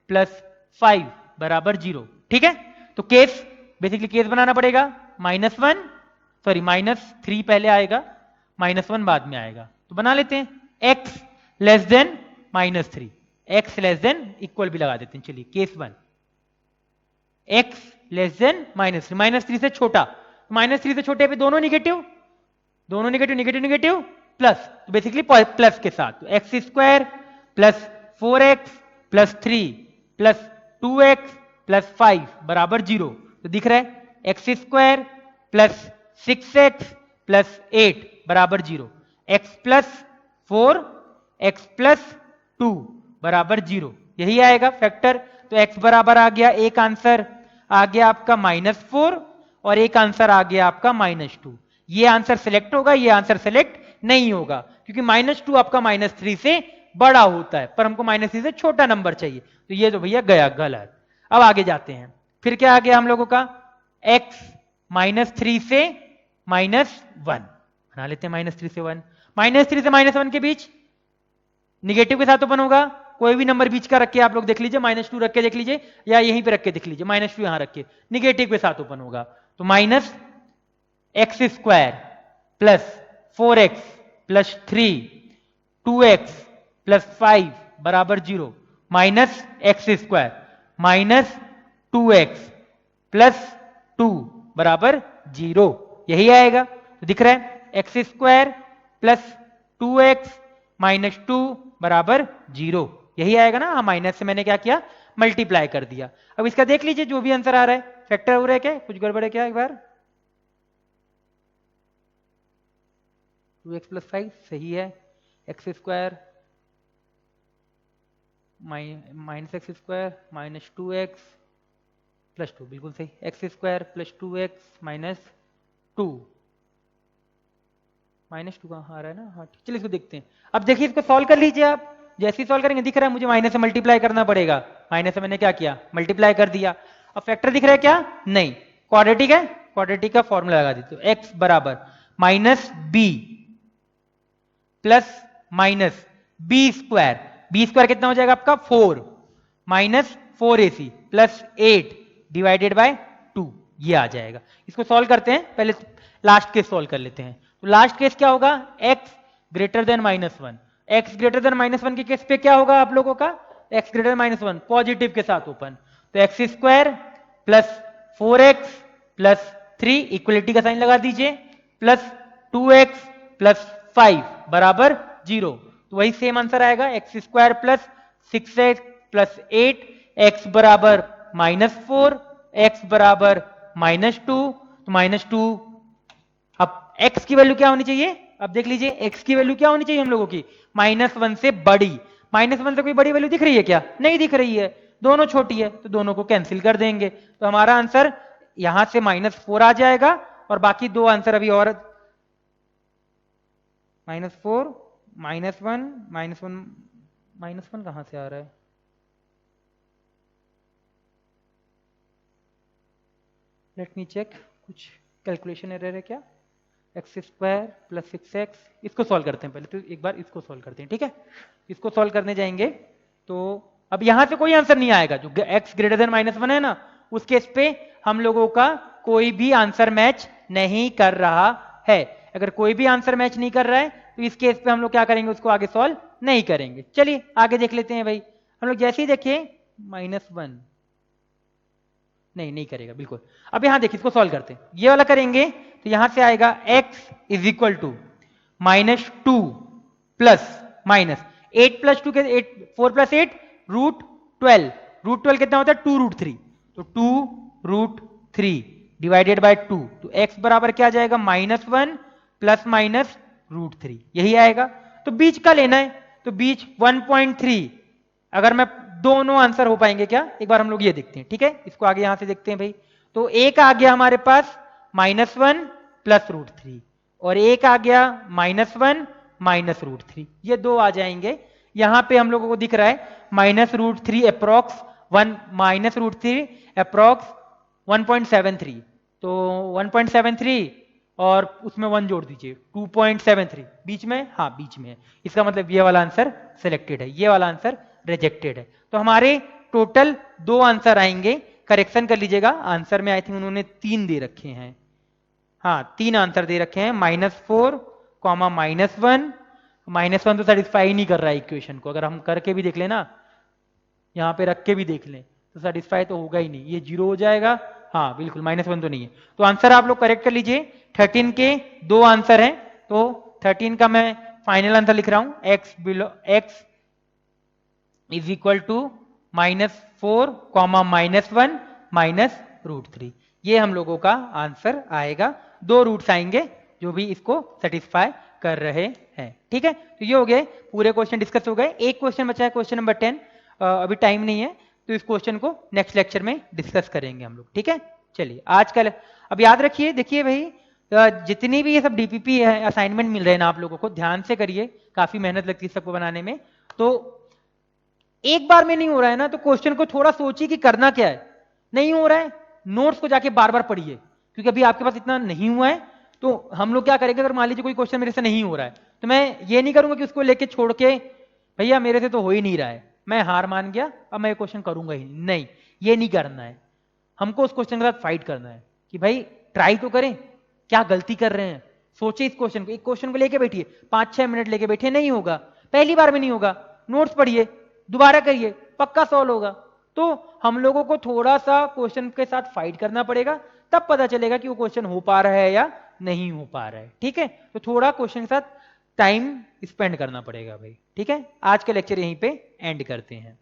Speaker 1: प्लस 5 बराबर 0, ठीक है। तो केस, बेसिकली केस बनाना पड़ेगा, -3 पहले आएगा, -1 बाद में आएगा, तो बना लेते हैं, x less then -3, x less than equal भी लगा देते हैं, चलिए केस 1, x लेस देन -3 से छोटा, -3 से छोटे पे दोनों निगेटिव नेगेटिव प्लस, तो बेसिकली प्लस के साथ, तो x square plus 4x plus 3 plus 2x plus 5 बराबर 0। तो दिख रहा है x square plus 6x plus 8 बराबर 0, x प्लस 4 x प्लस 2 बराबर 0, यही आएगा फैक्टर। तो x बराबर आ गया, एक आंसर आ गया आपका -4 और एक आंसर आ गया आपका -2। ये आंसर सिलेक्ट होगा, ये आंसर सिलेक्ट नहीं होगा क्योंकि -2 आपका -3 से बड़ा होता है, पर हमको -3 से छोटा नंबर चाहिए, तो ये तो भैया गया गलत। अब आगे जाते हैं, फिर क्या आ गया हम लोगों का, x -3 से -1 बना लेते हैं, -3 से 1, -3 से -1 के बीच निगेटिव के साथ ओपन होगा, कोई भी नंबर बीच का रख के आप लोग देख लीजिए, -2 रख के देख लीजिए या यहीं पे रख के देख लीजिए, -2 यहां रख के निगेटिव के साथ ओपन होगा, तो -x² plus 4x plus 3 2x plus 5 बराबर 0, -x² माइनस 2x प्लस 2 बराबर 0, यही आएगा। तो दिख रहा है x² प्लस 2x माइनस 2 बराबर 0, यही आएगा ना। हाँ, माइनस से मैंने क्या किया, मल्टीप्लाई कर दिया। अब इसका देख लीजिए जो भी आंसर आ रहा है, फैक्टर हो रहा है क्या, कुछ गड़बड़ है क्या, एक बार 2x प्लस 5 सही है, x² minus x² minus 2x plus 2 बिल्कुल सही, x² प्लस 2x माइनस 2 कहाँ आ रहा है ना, हाँ ठीक, चलिए इसको देखते हैं। अब देखिए इसको सॉल्व कर लीजिए आप, जैसे ही सॉल्व करेंगे दिख रहा है मुझे माइनस से मल्टीप्लाई करना पड़ेगा, माइनस से मैंने क्या किया, मल्टीप्लाई कर दिया। अब फैक्टर दिख रहा है क्या, नहीं, क्वाड्रेटिक है, क्वाड्रेटिक का फॉर्मूला लगा देते हो, x बराबर minus B plus minus B square कितना हो जाएगा आपका 4 minus 4ac plus 8 divided by 2, ये आ जाएगा। इसको सॉल्व करते हैं, पहले लास्ट केस सॉल्व कर लेते हैं। तो लास्ट केस क्या होगा, x greater then -1, x greater then -1 के केस पे क्या होगा आप लोगों का, x ग्रेटर देन -1 पॉजिटिव के साथ ओपन, तो x² plus 4x plus 3 equality का साइन लगा दीजिए, प्लस 2x प्लस 5 बराबर 0, तो वही सेम आंसर आएगा, x² plus 6x plus 8, x बराबर -4 x बराबर -2, तो -2। अब x की वैल्यू क्या होनी चाहिए, अब देख लीजिए x की वैल्यू क्या होनी चाहिए हम लोगों की, -1 से बड़ी, -1 से कोई बड़ी वैल्यू दिख रही है क्या, नहीं दिख रही है, दोनों छोटी है, तो दोनों को कैंसिल कर देंगे, तो हमारा आंसर यहां से -4 आ जाएगा, और बाकी दो आंसर अभी और, -4 -1 कहां से आ रहा है, लेट मी चेक, कुछ कैलकुलेशन एरर है क्या, x² प्लस 6x, इसको सॉल्व करते हैं पहले, तो एक बार इसको सॉल्व करते हैं, ठीक है। इसको सॉल्व करने जाएंगे तो अब यहां से कोई आंसर नहीं आएगा, जो x ग्रेटर देन -1 है ना, उस केस पे हम लोगों का कोई भी आंसर मैच नहीं कर रहा है। अगर कोई भी आंसर मैच नहीं कर रहा है तो इस केस पे हम लोग क्या करेंगे, उसको आगे सॉल्व नहीं करेंगे। चलिए आगे देख लेते हैं भाई, हम लोग जैसे ही देखिए -1 नहीं करेगा बिल्कुल। अब यहां देखिए इसको सॉल्व करते हैं, ये वाला करेंगे तो यहां से आएगा x is equal to -2 plus minus 8 plus 2 के 8 4 प्लस 8 √12, √12 कितना होता है 2√3, तो 2√3 डिवाइडेड बाय 2, तो x बराबर क्या आ जाएगा -1 प्लस माइनस √3, यही आएगा। तो बीच का लेना है, तो बीच 1.3, अगर मैं दोनों आंसर हो पाएंगे क्या, एक बार हम लोग ये देखते हैं, ठीक है। इसको आगे यहां से देखते हैं भाई, तो एक आ गया हमारे पास -1 प्लस √3 और एक आ गया -1 माइनस √3, ये दो आ जाएंगे। यहां पे हम लोगों को दिख रहा है -√3 अप्रॉक्स 1 -√3 अप्रॉक्स 1.73, तो 1.73 और उसमें 1 जोड़ दीजिए 2.73, बीच में, हाँ बीच में है, इसका मतलब ये वाला आंसर सिलेक्टेड है, ये वाला आंसर रिजेक्टेड है। तो हमारे टोटल दो आंसर आएंगे, करेक्शन कर लीजिएगा, आंसर में आई थिंक उन्होंने 3 दे रखे हैं, हाँ 3 आंसर दे रखे हैं, -4 -1, -1 तो सेटिस्फाई नहीं कर रहा है इक्वेशन को, अगर हम करके भी देख लें ना, यहाँ पे रख के भी देख लें तो सेटिस्फाई तो होगा ही नहीं, ये 0 हो जाएगा, हाँ बिल्कुल -1 तो नहीं है। तो आंसर आप लोग करेक्ट कर लीजिए, 13 के दो आंसर हैं, तो 13 का मैं फाइनल आंसर लिख रहा हूं, x is equal to -4 comma -1 minus √3। ये हम लोगों का आंसर आएगा। 2 रूट्स आएंगे जो भी इसको सेटिस्फाई कर रहे हैं। ठीक है, तो ये हो गए पूरे क्वेश्चन डिस्कस हो गए। एक क्वेश्चन बचा है, क्वेश्चन नंबर 10। अभी टाइम नहीं है तो इस क्वेश्चन को नेक्स्ट लेक्चर में डिस्कस करेंगे हम लोग। ठीक है, चलिए आज कल अब याद रखिए, देखिए भाई जितनी भी ये सब डीपीपी है, असाइनमेंट मिल रहे हैं ना आप लोगों को, ध्यान से करिए, काफी मेहनत लगती है सबको बनाने में। तो एक बार में नहीं हो रहा है ना, तो क्वेश्चन को थोड़ा सोचिए कि करना क्या है। नहीं हो रहा है, नोट्स को जाके बार बार पढ़िए, क्योंकि अभी आपके पास इतना नहीं हुआ है। तो हम लोग क्या करेंगे, अगर मान लीजिए कोई क्वेश्चन मेरे से नहीं हो रहा है, तो मैं ये नहीं करूंगा कि उसको लेके छोड़ के भैया मेरे से तो हो ही नहीं रहा है, मैं हार मान गया, अब मैं ये क्वेश्चन करूंगा ही नहीं, ये नहीं करना है। हमको उस क्वेश्चन के साथ फाइट करना है कि भाई ट्राई तो करें, क्या गलती कर रहे हैं, सोचिए इस क्वेश्चन को, एक क्वेश्चन को लेके बैठिए, 5-6 मिनट लेके बैठिए, नहीं होगा, पहली बार में नहीं होगा, नोट्स पढ़िए, दोबारा करिए, पक्का सॉल्व होगा। तो हम लोगों को थोड़ा सा क्वेश्चन के साथ फाइट करना पड़ेगा, तब पता चलेगा कि वो क्वेश्चन हो पा रहा है या नहीं हो पा रहा है। ठीक है, तो थोड़ा क्वेश्चन के साथ टाइम स्पेंड करना पड़ेगा भाई। ठीक है, आज का लेक्चर यहीं पे एंड करते हैं।